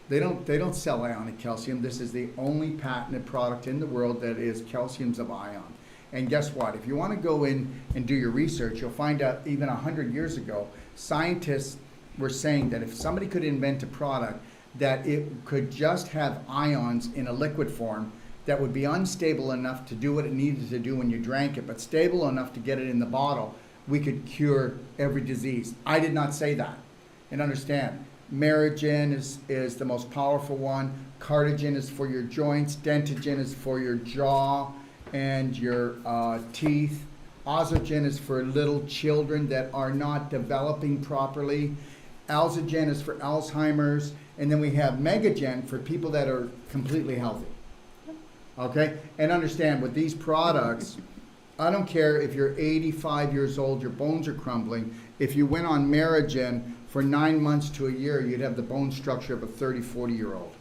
They don't sell ionic calcium. This is the only patented product in the world that is calciums of ion. And guess what? If you want to go in and do your research, you'll find out even 100 years ago, scientists were saying that if somebody could invent a product that it could just have ions in a liquid form that would be unstable enough to do what it needed to do when you drank it, but stable enough to get it in the bottle, we could cure every disease. I did not say that. And understand, Merigen is the most powerful one. Cartigen is for your joints. Dentagen is for your jaw and your teeth. Ozogen is for little children that are not developing properly. Alzagen is for Alzheimer's. And then we have Megagen for people that are completely healthy. Okay? And understand, with these products, I don't care if you're 85 years old, your bones are crumbling. If you went on Merigen for 9 months to a year, you'd have the bone structure of a 30, 40-year-old.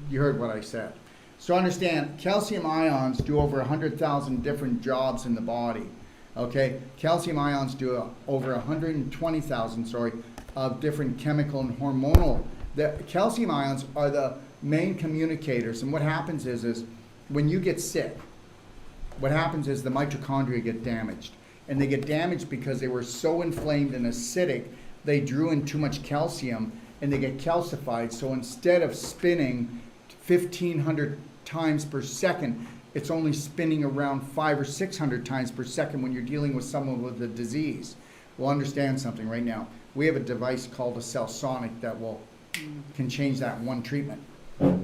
You heard what I said. So understand, calcium ions do over 100,000 different jobs in the body. Okay? Calcium ions do over 120,000, of different chemical and hormonal. The calcium ions are the main communicators. And what happens is when you get sick, what happens is the mitochondria get damaged. And they get damaged because they were so inflamed and acidic, they drew in too much calcium and they get calcified. So instead of spinning 1,500 times per second, it's only spinning around 500 or 600 times per second when you're dealing with someone with a disease. Well, understand something right now. We have a device called a cell sonic that can change that in one treatment.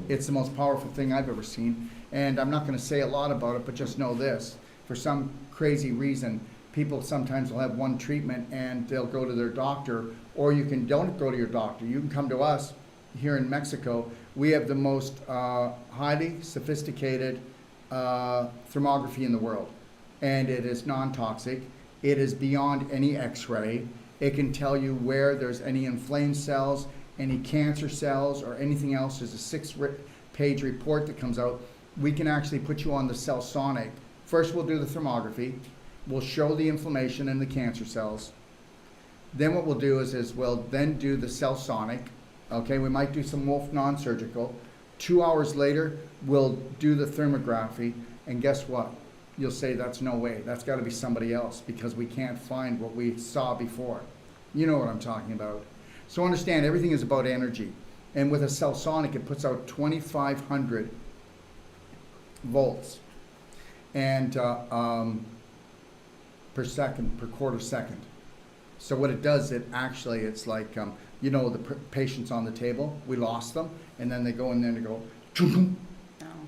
It's the most powerful thing I've ever seen. And I'm not going to say a lot about it, but just know this. For some crazy reason, people sometimes will have one treatment and they'll go to their doctor, or don't go to your doctor. You can come to us here in Mexico. We have the most highly sophisticated thermography in the world. And it is non-toxic. It is beyond any x-ray. It can tell you where there's any inflamed cells, any cancer cells, or anything else. There's a 6-page report that comes out. We can actually put you on the cell sonic. First, we'll do the thermography. We'll show the inflammation in the cancer cells. Then what we'll do is we'll then do the cell sonic. Okay, we might do some Wolf non-surgical. 2 hours later, we'll do the thermography. And guess what? You'll say, that's no way. That's got to be somebody else because we can't find what we saw before. You know what I'm talking about. So understand, everything is about energy. And with a cell sonic, it puts out 2,500 volts and per second, per quarter second. So what it does, it's like, the patients on the table, we lost them, and then they go in there and they go,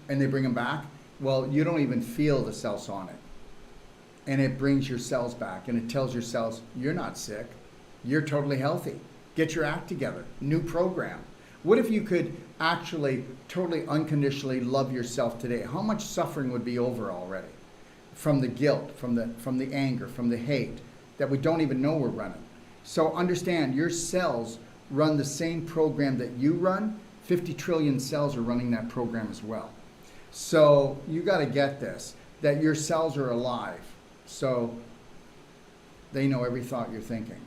and they bring them back. Well, you don't even feel the cell sonic. And it brings your cells back, and it tells your cells, you're not sick, you're totally healthy. Get your act together, new program. What if you could actually totally unconditionally love yourself today? How much suffering would be over already? From the guilt, from the anger, from the hate that we don't even know we're running. So understand, your cells run the same program that you run. 50 trillion cells are running that program as well. So you got to get this, that your cells are alive. So they know every thought you're thinking.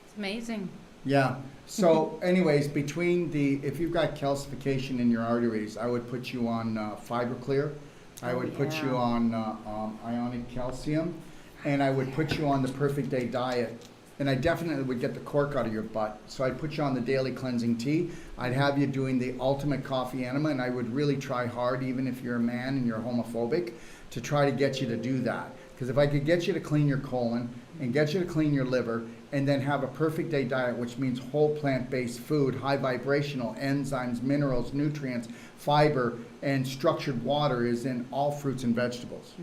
It's amazing. Yeah. So anyways, if you've got calcification in your arteries, I would put you on FiberClear. I would put you on ionic calcium. And I would put you on the Perfect Day diet. And I definitely would get the cork out of your butt. So I'd put you on the daily cleansing tea. I'd have you doing the ultimate coffee enema. And I would really try hard, even if you're a man and you're homophobic, to try to get you to do that. Because if I could get you to clean your colon and get you to clean your liver and then have a Perfect Day diet, which means whole plant-based food, high vibrational, enzymes, minerals, nutrients, fiber, and structured water is in all fruits and vegetables,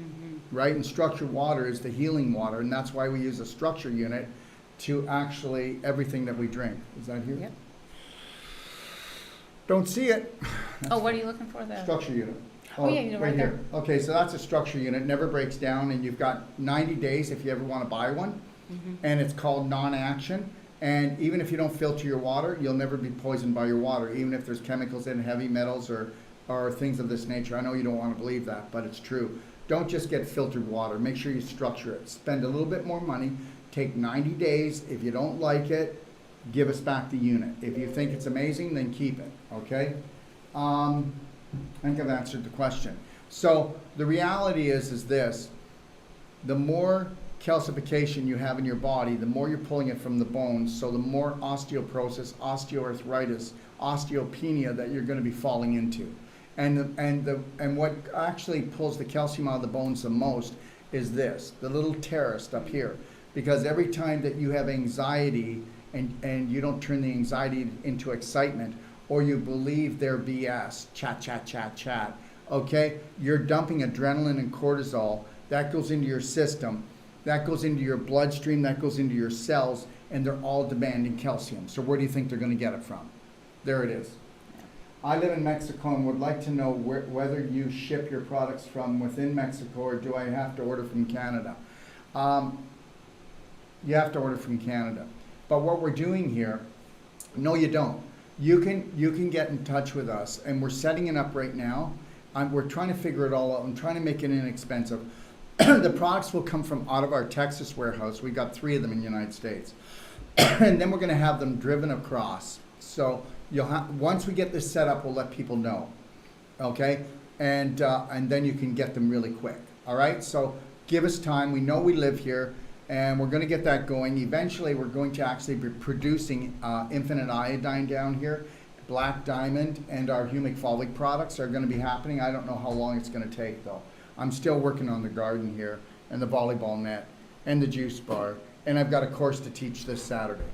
right? And structured water is the healing water, and that's why we use a structure unit to actually everything that we drink. Is that here? Yep. Don't see it. What are you looking for there? Structure unit. Oh, yeah, you know, right there. Okay, so that's a structure unit, never breaks down, and you've got 90 days if you ever want to buy one, and it's called non-action. And even if you don't filter your water, you'll never be poisoned by your water, even if there's chemicals in heavy metals or things of this nature. I know you don't want to believe that, but it's true. Don't just get filtered water. Make sure you structure it. Spend a little bit more money. Take 90 days. If you don't like it, give us back the unit. If you think it's amazing, then keep it, okay? I think I've answered the question. So the reality is this, the more calcification you have in your body, the more you're pulling it from the bones, so the more osteoporosis, osteoarthritis, osteopenia that you're going to be falling into. And what actually pulls the calcium out of the bones the most is this, the little terrorist up here. Because every time that you have anxiety and you don't turn the anxiety into excitement, or you believe their BS, chat, okay, you're dumping adrenaline and cortisol. That goes into your system, that goes into your bloodstream, that goes into your cells, and they're all demanding calcium. So where do you think they're going to get it from? There it is. I live in Mexico and would like to know whether you ship your products from within Mexico, or do I have to order from Canada? You have to order from Canada. But what we're doing here, no you don't. You can get in touch with us, and we're setting it up right now. We're trying to figure it all out and trying to make it inexpensive. The products will come from out of our Texas warehouse. We got 3 of them in the United States. And then we're going to have them driven across. So once we get this set up, we'll let people know, okay? And then you can get them really quick, all right? So give us time. We know we live here, and we're going to get that going. Eventually, we're going to actually be producing infinite iodine down here, black diamond, and our humic fulvic products are going to be happening. I don't know how long it's going to take, though. I'm still working on the garden here, and the volleyball net, and the juice bar, and I've got a course to teach this Saturday.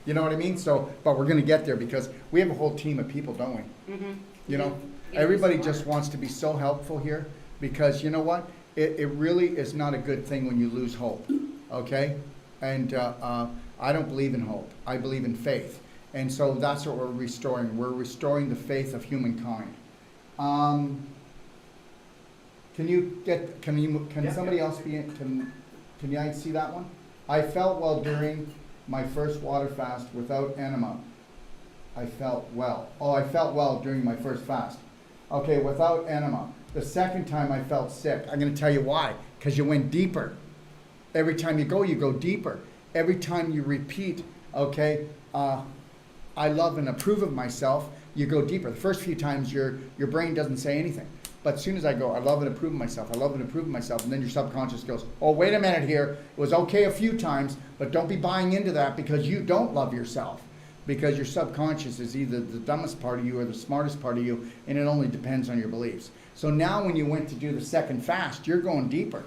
You know what I mean? So, but we're going to get there because we have a whole team of people, don't we? Mm-hmm. You know, Yeah, everybody smart. just wants to be so helpful here, because you know what? It really is not a good thing when you lose hope, okay? And I don't believe in hope. I believe in faith. And so that's what we're restoring. We're restoring the faith of humankind. Can somebody else be in? Can you see that one? I felt well during my first water fast without enema. I felt well. Oh, I felt well during my first fast. Okay, without enema. The second time I felt sick. I'm going to tell you why. Because you went deeper. Every time you go deeper. Every time you repeat, okay, I love and approve of myself, you go deeper. The first few times your brain doesn't say anything. But as soon as I go, I love and approve of myself, I love and approve of myself, and then your subconscious goes, oh, wait a minute here. It was okay a few times, but don't be buying into that because you don't love yourself. Because your subconscious is either the dumbest part of you or the smartest part of you, and it only depends on your beliefs. So now when you went to do the second fast, you're going deeper.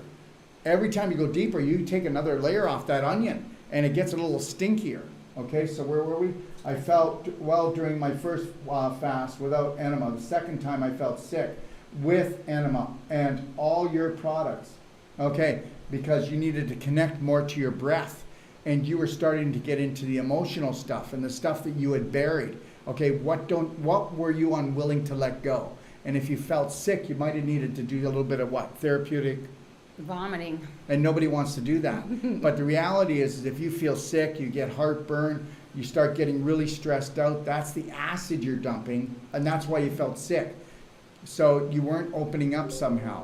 Every time you go deeper, you take another layer off that onion, and it gets a little stinkier. Okay, so where were we? I felt well during my first fast without enema. The second time I felt sick with enema and all your products. Okay, because you needed to connect more to your breath, and you were starting to get into the emotional stuff and the stuff that you had buried. Okay, what were you unwilling to let go? And if you felt sick, you might have needed to do a little bit of what? Therapeutic. Vomiting. And nobody wants to do that. But the reality is if you feel sick, you get heartburn, you start getting really stressed out, that's the acid you're dumping, and that's why you felt sick. So you weren't opening up somehow.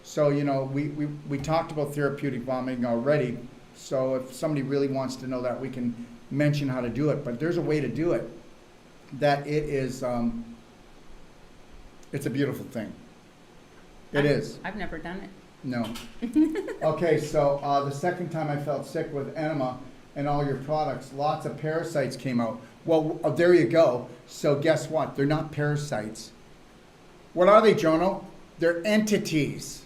So, you know, we talked about therapeutic vomiting already. So if somebody really wants to know that, we can mention how to do it. But there's a way to do it that it is, it's a beautiful thing. It is. I've never done it. No. Okay, so the second time I felt sick with enema and all your products, lots of parasites came out. Well, there you go. So guess what? They're not parasites. What are they, Jono? They're entities.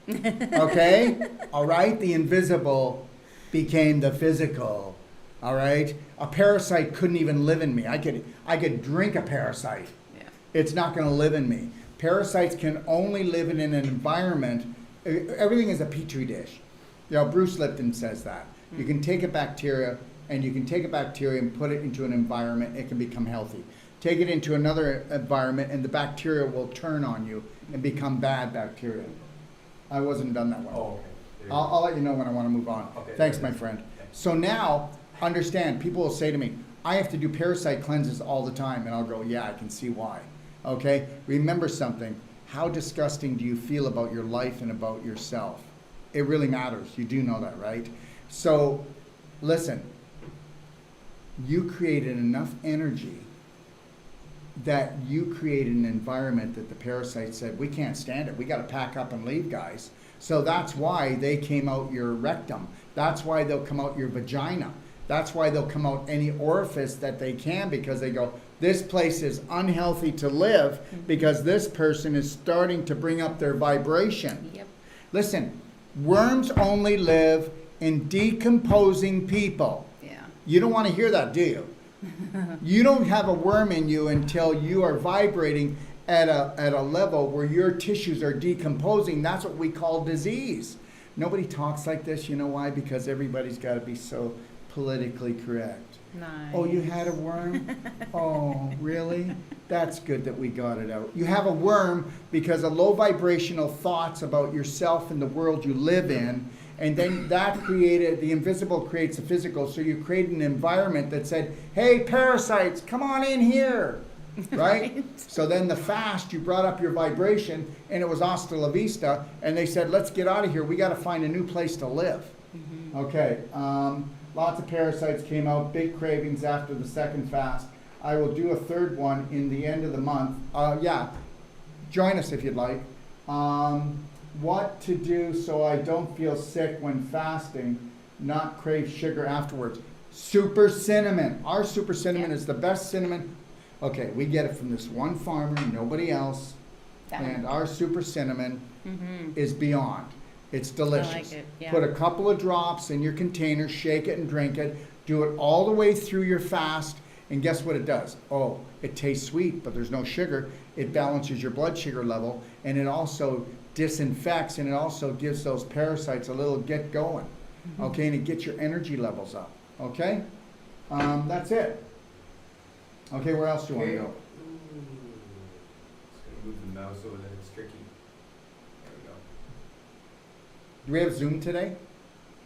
Okay? All right? The invisible became the physical. All right? A parasite couldn't even live in me. I could drink a parasite. Yeah. It's not going to live in me. Parasites can only live in an environment. Everything is a petri dish. You know, Bruce Lipton says that. You can take a bacteria and put it into an environment, it can become healthy. Take it into another environment and the bacteria will turn on you and become bad bacteria. I wasn't done that one. Oh, okay. I'll let you know when I want to move on. Okay, Thanks, very my good. friend. Thanks. So now, understand, people will say to me, I have to do parasite cleanses all the time. And I'll go, yeah, I can see why. Okay? Remember something. How disgusting do you feel about your life and about yourself? It really matters. You do know that, right? So, listen. You created enough energy that you created an environment that the parasites said, we can't stand it. We got to pack up and leave, guys. So that's why they came out your rectum. That's why they'll come out your vagina. That's why they'll come out any orifice that they can, because they go, this place is unhealthy to live because this person is starting to bring up their vibration. Yep. Listen, worms only live in decomposing people. Yeah. You don't want to hear that, do you? You don't have a worm in you until you are vibrating at a level where your tissues are decomposing. That's what we call disease. Nobody talks like this. You know why? Because everybody's got to be so politically correct. Nice. Oh, you had a worm? Oh, really? That's good that we got it out. You have a worm because of low vibrational thoughts about yourself and the world you live in. And then that created, the invisible creates the physical. So you created an environment that said, hey, parasites, come on in here. Right? So then the fast, you brought up your vibration, and it was hasta la vista. And they said, let's get out of here. We got to find a new place to live. Mm-hmm. Okay. Lots of parasites came out, big cravings after the second fast. I will do a third one in the end of the month. Yeah, join us if you'd like. What to do so I don't feel sick when fasting, not crave sugar afterwards. Super cinnamon. Our super cinnamon is the best cinnamon. Okay, we get it from this one farmer, nobody else. And our super cinnamon is beyond. It's delicious. I like it, yeah. Put a couple of drops in your container, shake it and drink it. Do it all the way through your fast, and guess what it does? Oh, it tastes sweet, but there's no sugar. It balances your blood sugar level, and it also disinfects, and it also gives those parasites a little get going. Okay, and it gets your energy levels up. Okay? That's it. Okay, where else do you want to go? Just gonna move the mouse over there, it's tricky. There we go. Do we have Zoom today?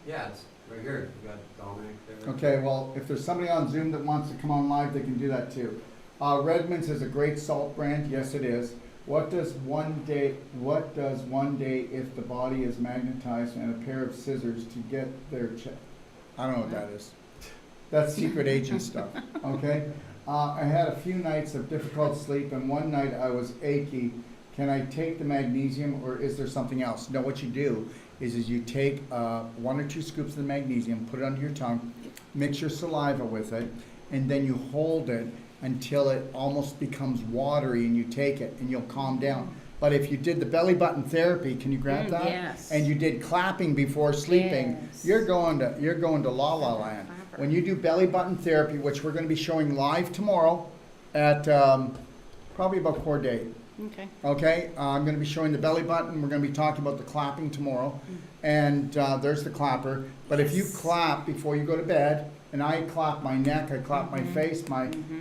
Yeah, it's right here, you got Dominic there. Okay, well, if there's somebody on Zoom that wants to come on live, they can do that too. Redmond's is a great salt brand. Yes, it is. What does one day if the body is magnetized and a pair of scissors to get their check? I don't know what that is. That's secret agent stuff, okay? I had a few nights of difficult sleep, and one night I was achy. Can I take the magnesium, or is there something else? No, what you do is you take 1 or 2 scoops of the magnesium, put it under your tongue, mix your saliva with it, and then you hold it until it almost becomes watery, and you take it, and you'll calm down. But if you did the belly button therapy, can you grab that? Yes. And you did clapping before sleeping, Yes. you're going to la la land. When you do belly button therapy, which we're going to be showing live tomorrow at probably about core date. Okay. Okay, I'm going to be showing the belly button. We're going to be talking about the clapping tomorrow. And there's the clapper. But if you clap before you go to bed, and I clap my neck, I clap my face,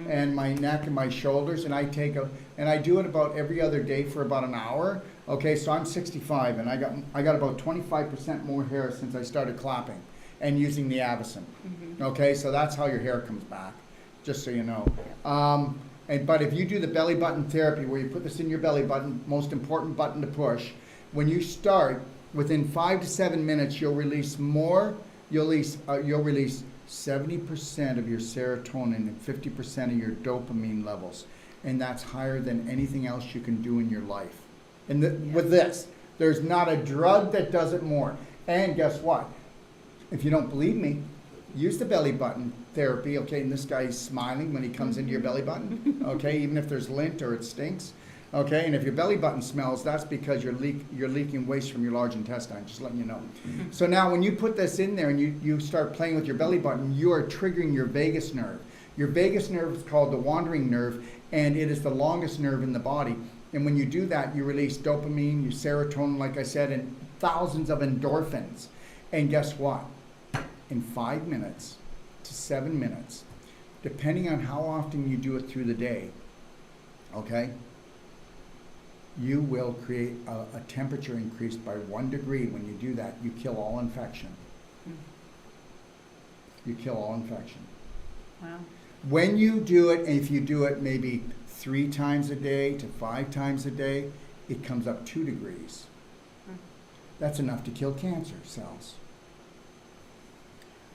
and my neck and my shoulders, and I do it about every other day for about an hour. Okay, so I'm 65, and I got about 25% more hair since I started clapping and using the Avicin. Okay, so that's how your hair comes back, just so you know. But if you do the belly button therapy, where you put this in your belly button, most important button to push, when you start, within 5 to 7 minutes, you'll release 70% of your serotonin and 50% of your dopamine levels. And that's higher than anything else you can do in your life. And with this, there's not a drug that does it more. And guess what? If you don't believe me, use the belly button therapy, okay? And this guy is smiling when he comes into your belly button, okay? Even if there's lint or it stinks, okay? And if your belly button smells, that's because you're leaking waste from your large intestine, just letting you know. So now when you put this in there and you start playing with your belly button, you are triggering your vagus nerve. Your vagus nerve is called the wandering nerve, and it is the longest nerve in the body. And when you do that, you release dopamine, your serotonin, like I said, and thousands of endorphins. And guess what? In 5 minutes to 7 minutes, depending on how often you do it through the day, okay, you will create a temperature increase by 1 degree. When you do that, you kill all infection. You kill all infection. Wow. When you do it, and if you do it maybe 3 times a day to 5 times a day, it comes up 2 degrees. That's enough to kill cancer cells.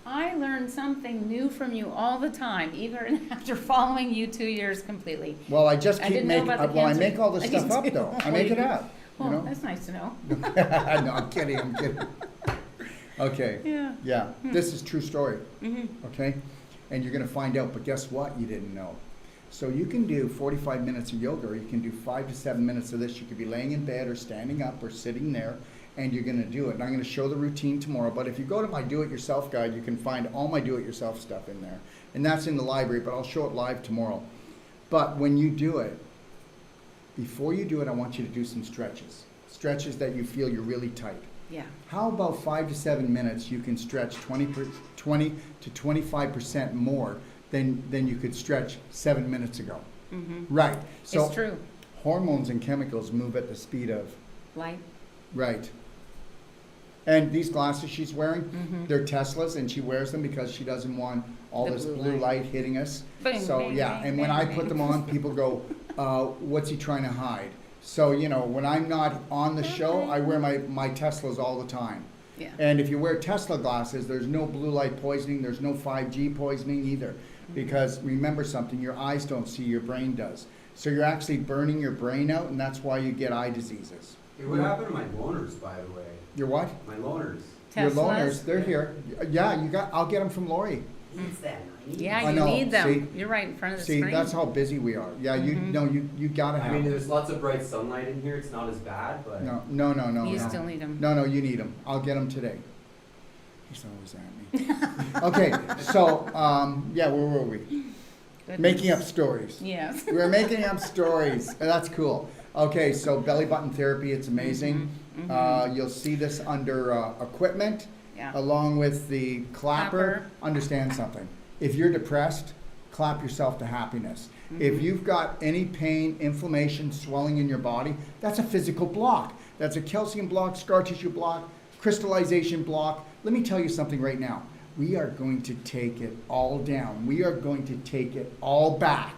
I learn something new from you all the time, even after following you 2 years completely. Well, I just I keep didn't know making, about the well, I cancer. make all this I stuff just up do. though. I Well, make you it do. up, you Well, know? that's nice to know. No, I'm kidding. Okay, Yeah. yeah, this is true story, Mhm. okay? And you're gonna find out, but guess what you didn't know? So you can do 45 minutes of yoga, or you can do 5 to 7 minutes of this. You could be laying in bed or standing up or sitting there, and you're gonna do it. And I'm gonna show the routine tomorrow, but if you go to my do-it-yourself guide, you can find all my do-it-yourself stuff in there. And that's in the library, but I'll show it live tomorrow. But when you do it, before you do it, I want you to do some stretches. Stretches that you feel you're really tight. Yeah. How about 5 to 7 minutes you can stretch 20 to 25% more than you could stretch 7 minutes ago? Mhm. Right. So It's true. hormones and chemicals move at the speed of, Light. right. And these glasses she's wearing, Mhm. they're Teslas, and she wears them because she doesn't want all The this blue blue light. light hitting us. Bing, So, bing, yeah, bing, and when bing, I bing. put them on, people go, what's he trying to hide? So, you know, when I'm not on the show, I wear my Teslas all the time. Yeah. And if you wear Tesla glasses, there's no blue light poisoning, there's no 5G poisoning either. Because remember something, your eyes don't see, your brain does. So you're actually burning your brain out, and that's why you get eye diseases. Hey, what happened to my loners, by the way? Your what? My loners. Your Teslas? loners, they're here. Yeah, I'll get them from Lori. Needs them. Yeah, I you know. need them. See- You're right in front of the See, screen. that's how busy we are. Yeah, Mhm. you gotta I have mean, them. there's lots of bright sunlight in here. It's not as bad, but No. You still need them. No, you need them. I'll get them today. He's always at me. Okay, so, yeah, where were we? Goodness. Making up stories. Yes. We're making up stories. That's cool. Okay, so belly button therapy, it's amazing. You'll see this under equipment, Yeah. along with the clapper. Clapper. Understand something. If you're depressed, clap yourself to happiness. If you've got any pain, inflammation, swelling in your body, that's a physical block. That's a calcium block, scar tissue block, crystallization block. Let me tell you something right now. We are going to take it all down. We are going to take it all back.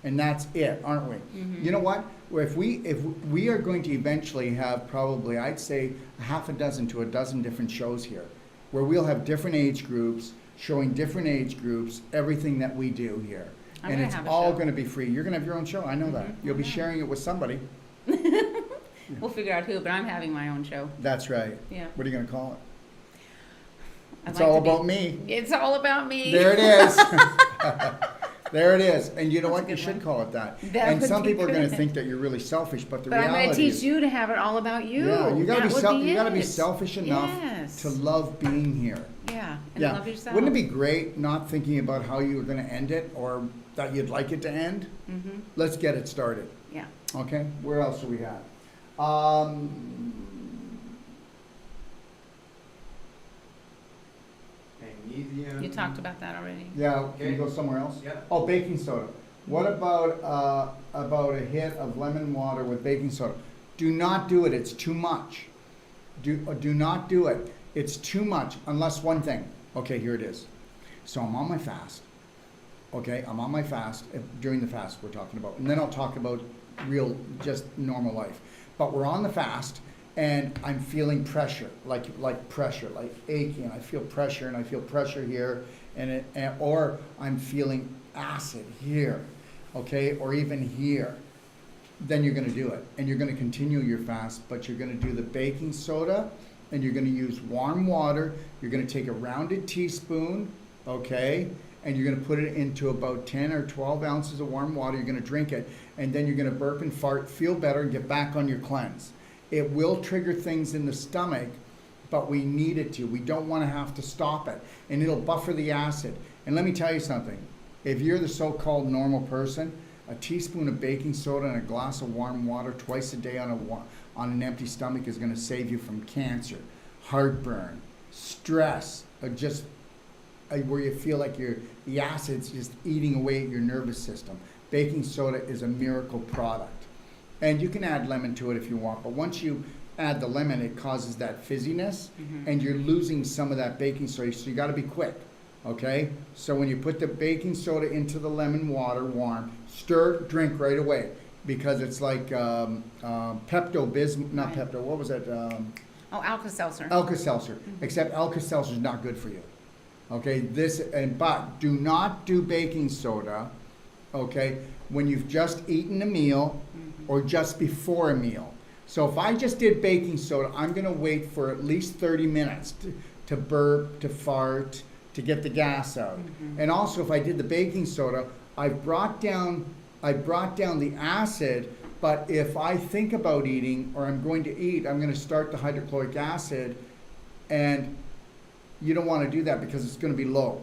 And that's it, aren't we? You know what? If we are going to eventually have probably, I'd say, a half a dozen to a dozen different shows here, where we'll have different age groups, showing different age groups, everything that we do here. I'm And gonna it's have a all show. going to be free. You're going to have your own show. I know that. You'll be sharing it with somebody. We'll figure out who, but I'm having my own show. That's right. Yeah. What are you going to call it? I'd It's like all to be- about me. It's all about me. There it is. There it is. And you know That's a what? You good should one. call it that. That And would some be people are going to good. think that you're really selfish, but the But I'm reality going to teach is, you to have it all about you. yeah, you gotta That be would you gotta be it. selfish enough Yes. to love being here. Yeah, and Yeah. love yourself. Wouldn't it be great not thinking about how you were going to end it or that you'd like it to end? Mm-hmm. Let's get it started. Yeah. Okay. Where else do we have? magnesium. You talked about that already. Yeah. Can you Okay. go somewhere else? Yeah. Oh, baking soda. What about a hit of lemon water with baking soda? Do not do it. It's too much. Do not do it. It's too much. Unless one thing. Okay, here it is. So I'm on my fast. Okay, I'm on my fast during the fast we're talking about, and then I'll talk about real, just normal life. But we're on the fast, and I'm feeling pressure, like pressure, like aching. I feel pressure, and I feel pressure here, or I'm feeling acid here, okay, or even here. Then you're going to do it, and you're going to continue your fast, but you're going to do the baking soda, and you're going to use warm water. You're going to take a rounded teaspoon, okay, and you're going to put it into about 10 or 12 ounces of warm water. You're going to drink it, and then you're going to burp and fart, feel better, and get back on your cleanse. It will trigger things in the stomach, but we need it to. We don't want to have to stop it, and it'll buffer the acid. And let me tell you something. If you're the so-called normal person, a teaspoon of baking soda and a glass of warm water twice a day on an empty stomach is going to save you from cancer, heartburn, stress, or just where you feel like the acid's just eating away at your nervous system. Baking soda is a miracle product. And you can add lemon to it if you want, but once you add the lemon, it causes that fizziness, and you're losing some of that baking soda, so you got to be quick, okay? So when you put the baking soda into the lemon water warm, stir, drink right away, because it's like Pepto-Bismol, not Right. Pepto, what was that? Oh, Alka-Seltzer. Alka-Seltzer, except Alka-Seltzer is not good for you. Okay, but do not do baking soda, okay, when you've just eaten a meal or just before a meal. So if I just did baking soda, I'm gonna wait for at least 30 minutes to burp, to fart, to get the gas out. And also if I did the baking soda, I brought down the acid, but if I think about eating or I'm going to eat, I'm gonna start the hydrochloric acid, and you don't wanna do that because it's gonna be low.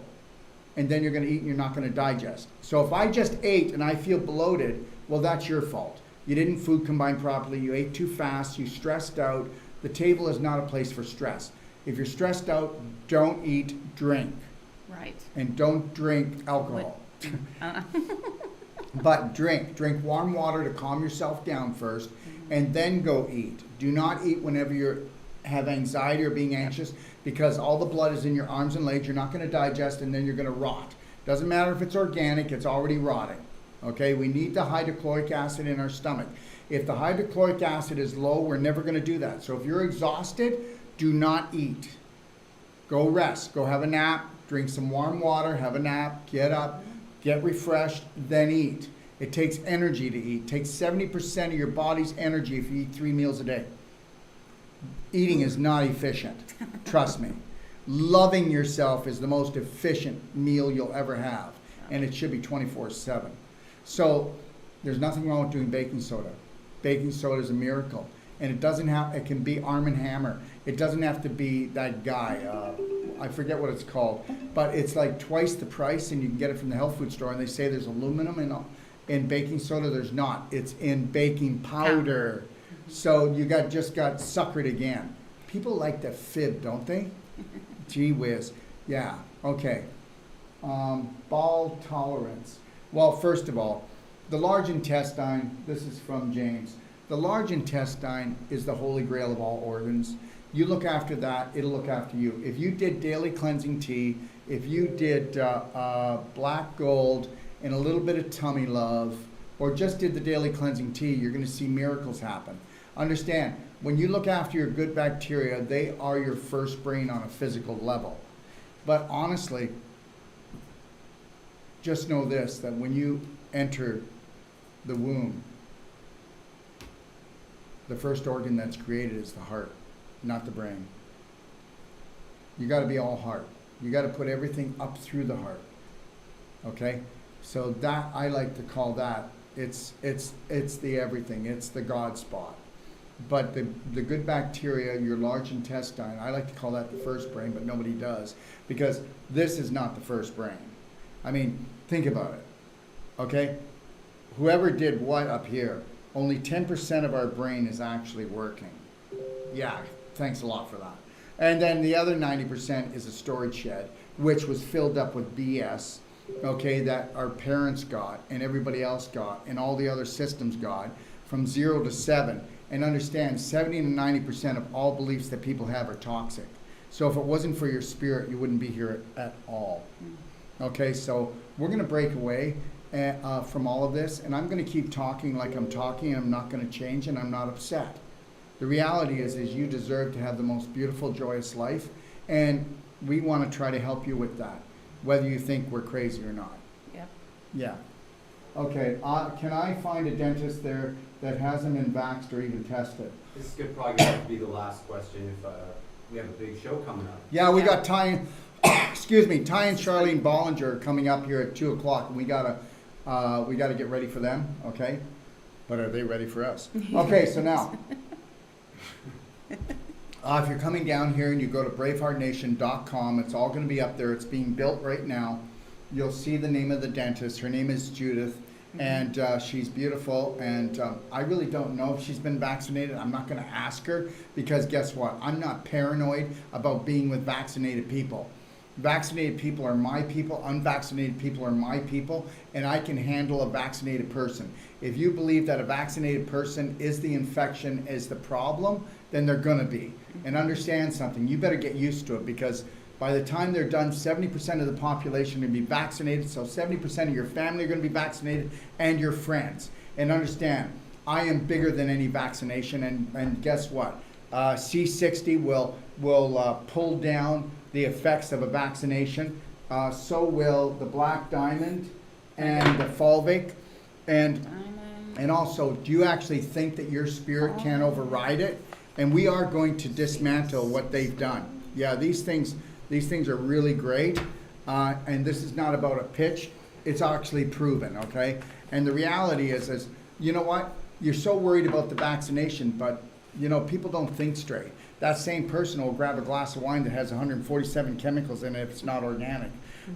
And then you're gonna eat and you're not gonna digest. So if I just ate and I feel bloated, well, that's your fault. You didn't food combine properly, you ate too fast, you stressed out. The table is not a place for stress. If you're stressed out, don't eat, drink. Right. And don't drink alcohol. But drink warm water to calm yourself down first, and then go eat. Do not eat whenever you have anxiety or being anxious, because all the blood is in your arms and legs. You're not going to digest, and then you're going to rot. Doesn't matter if it's organic, it's already rotting. Okay, we need the hydrochloric acid in our stomach. If the hydrochloric acid is low, we're never going to do that. So if you're exhausted, do not eat. Go rest, go have a nap, drink some warm water, have a nap, get up, get refreshed, then eat. It takes energy to eat. It takes 70% of your body's energy if you eat 3 meals a day. Eating is not efficient, trust me. Loving yourself is the most efficient meal you'll ever have, and it should be 24/7. So there's nothing wrong with doing baking soda. Baking soda is a miracle, and it can be Arm & Hammer. It doesn't have to be that guy, I forget what it's called, but it's like twice the price, and you can get it from the health food store, and they say there's aluminum in baking soda. There's not. It's in baking powder. So you just got suckered again. People like to fib, don't they? Gee whiz. Yeah, okay. Ball tolerance. Well, first of all, the large intestine, this is from James. The large intestine is the holy grail of all organs. You look after that, it'll look after you. If you did daily cleansing tea, if you did black gold and a little bit of tummy love, or just did the daily cleansing tea, you're going to see miracles happen. Understand, when you look after your good bacteria, they are your first brain on a physical level. But honestly, just know this, that when you enter the womb, the first organ that's created is the heart, not the brain. You got to be all heart. You got to put everything up through the heart. Okay? So that, I like to call that, it's the everything. It's the God spot. But the good bacteria, your large intestine, I like to call that the first brain, but nobody does, because this is not the first brain. I mean, think about it. Okay? Whoever did what up here, only 10% of our brain is actually working. Yeah, thanks a lot for that. And then the other 90% is a storage shed, which was filled up with BS, okay, that our parents got and everybody else got and all the other systems got from 0 to 7. And understand, 70 to 90% of all beliefs that people have are toxic. So if it wasn't for your spirit, you wouldn't be here at all. Okay, so we're going to break away from all of this, and I'm going to keep talking like I'm talking, and I'm not going to change, and I'm not upset. The reality is you deserve to have the most beautiful, joyous life, and we want to try to help you with that, whether you think we're crazy or not. Yep. Yeah. Okay, can I find a dentist there that hasn't been vaxxed or even tested? This could probably have to be the last question if we have a big show coming up. Yeah, we got Ty and, excuse me, Ty and Charlene Bollinger are coming up here at 2 o'clock, and we gotta get ready for them, okay? But are they ready for us? Okay, so now, if you're coming down here and you go to braveheartnation.com, it's all gonna be up there. It's being built right now. You'll see the name of the dentist. Her name is Judith, and she's beautiful, and I really don't know if she's been vaccinated. I'm not going to ask her, because guess what? I'm not paranoid about being with vaccinated people. Vaccinated people are my people, unvaccinated people are my people, and I can handle a vaccinated person. If you believe that a vaccinated person is the infection, is the problem, then they're going to be. And understand something, you better get used to it, because by the time they're done, 70% of the population are going to be vaccinated, so 70% of your family are going to be vaccinated, and your friends. And understand, I am bigger than any vaccination, and guess what? C60 will pull down the effects of a vaccination. So will the black diamond and the fulvic. And also, do you actually think that your spirit can override it? And we are going to dismantle what they've done. Yeah, these things are really great. And this is not about a pitch. It's actually proven, okay? And the reality is, you know what? You're so worried about the vaccination, but, you know, people don't think straight. That same person will grab a glass of wine that has 147 chemicals in it if it's not organic.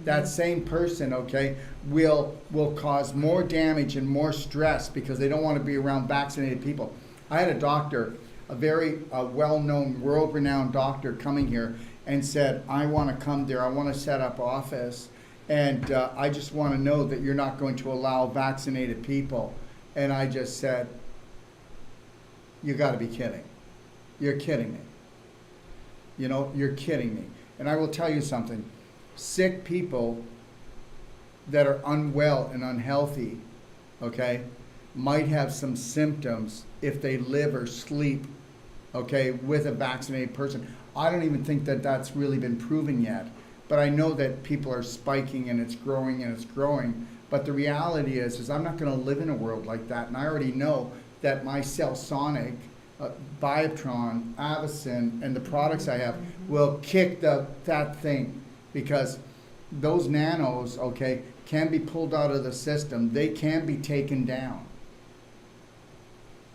That same person, okay, will cause more damage and more stress because they don't want to be around vaccinated people. I had a doctor, a very well-known, world-renowned doctor coming here and said, I want to come there, I want to set up office, and I just want to know that you're not going to allow vaccinated people. And I just said, you got to be kidding. You're kidding me. You know, you're kidding me. And I will tell you something. Sick people that are unwell and unhealthy, okay, might have some symptoms if they live or sleep, okay, with a vaccinated person. I don't even think that that's really been proven yet, but I know that people are spiking and it's growing and it's growing. But the reality is I'm not going to live in a world like that, and I already know that my Cellsonic, Biotron, Avicin, and the products I have will kick that thing, because those nanos, okay, can be pulled out of the system. They can be taken down.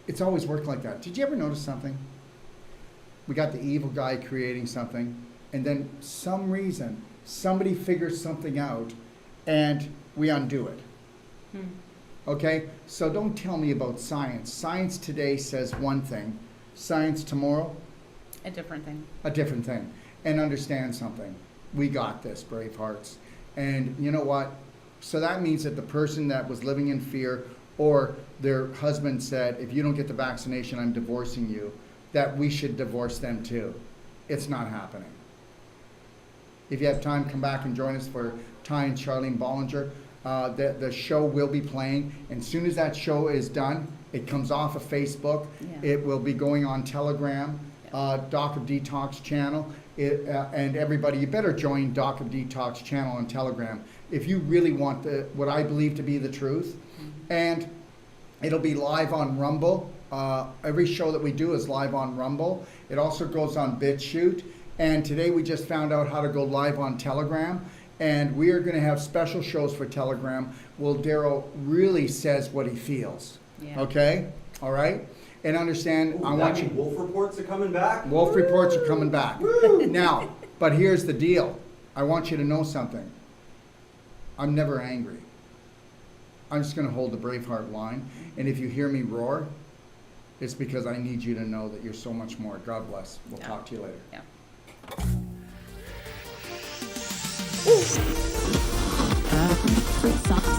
It's always worked like that. Did you ever notice something? We got the evil guy creating something, and then some reason, somebody figures something out, and we undo it. Okay? So don't tell me about science. Science today says one thing. Science tomorrow, A different thing. a different thing. And understand something. We got this, brave hearts. And you know what? So that means that the person that was living in fear, or their husband said, if you don't get the vaccination, I'm divorcing you, that we should divorce them too. It's not happening. If you have time, come back and join us for Ty and Charlene Bollinger. The show will be playing, and as soon as that show is done, it comes off of Facebook. Yeah. It will be going on Telegram, Doc of Detox channel. And everybody, you better join Doc of Detox channel on Telegram if you really want what I believe to be the truth. And it'll be live on Rumble. Every show that we do is live on Rumble. It also goes on BitChute. And today we just found out how to go live on Telegram. And we are going to have special shows for Telegram where Daryl really says what he feels. Yeah. Okay? All right? And understand, Ooh, I that want you... mean Wolf reports are coming back? Wolf reports are coming back. Now, but here's the deal. I want you to know something. I'm never angry. I'm just going to hold the Braveheart line. And if you hear me roar, it's because I need you to know that you're so much more. God bless. We'll talk to you later. Yeah. Fruit sauce.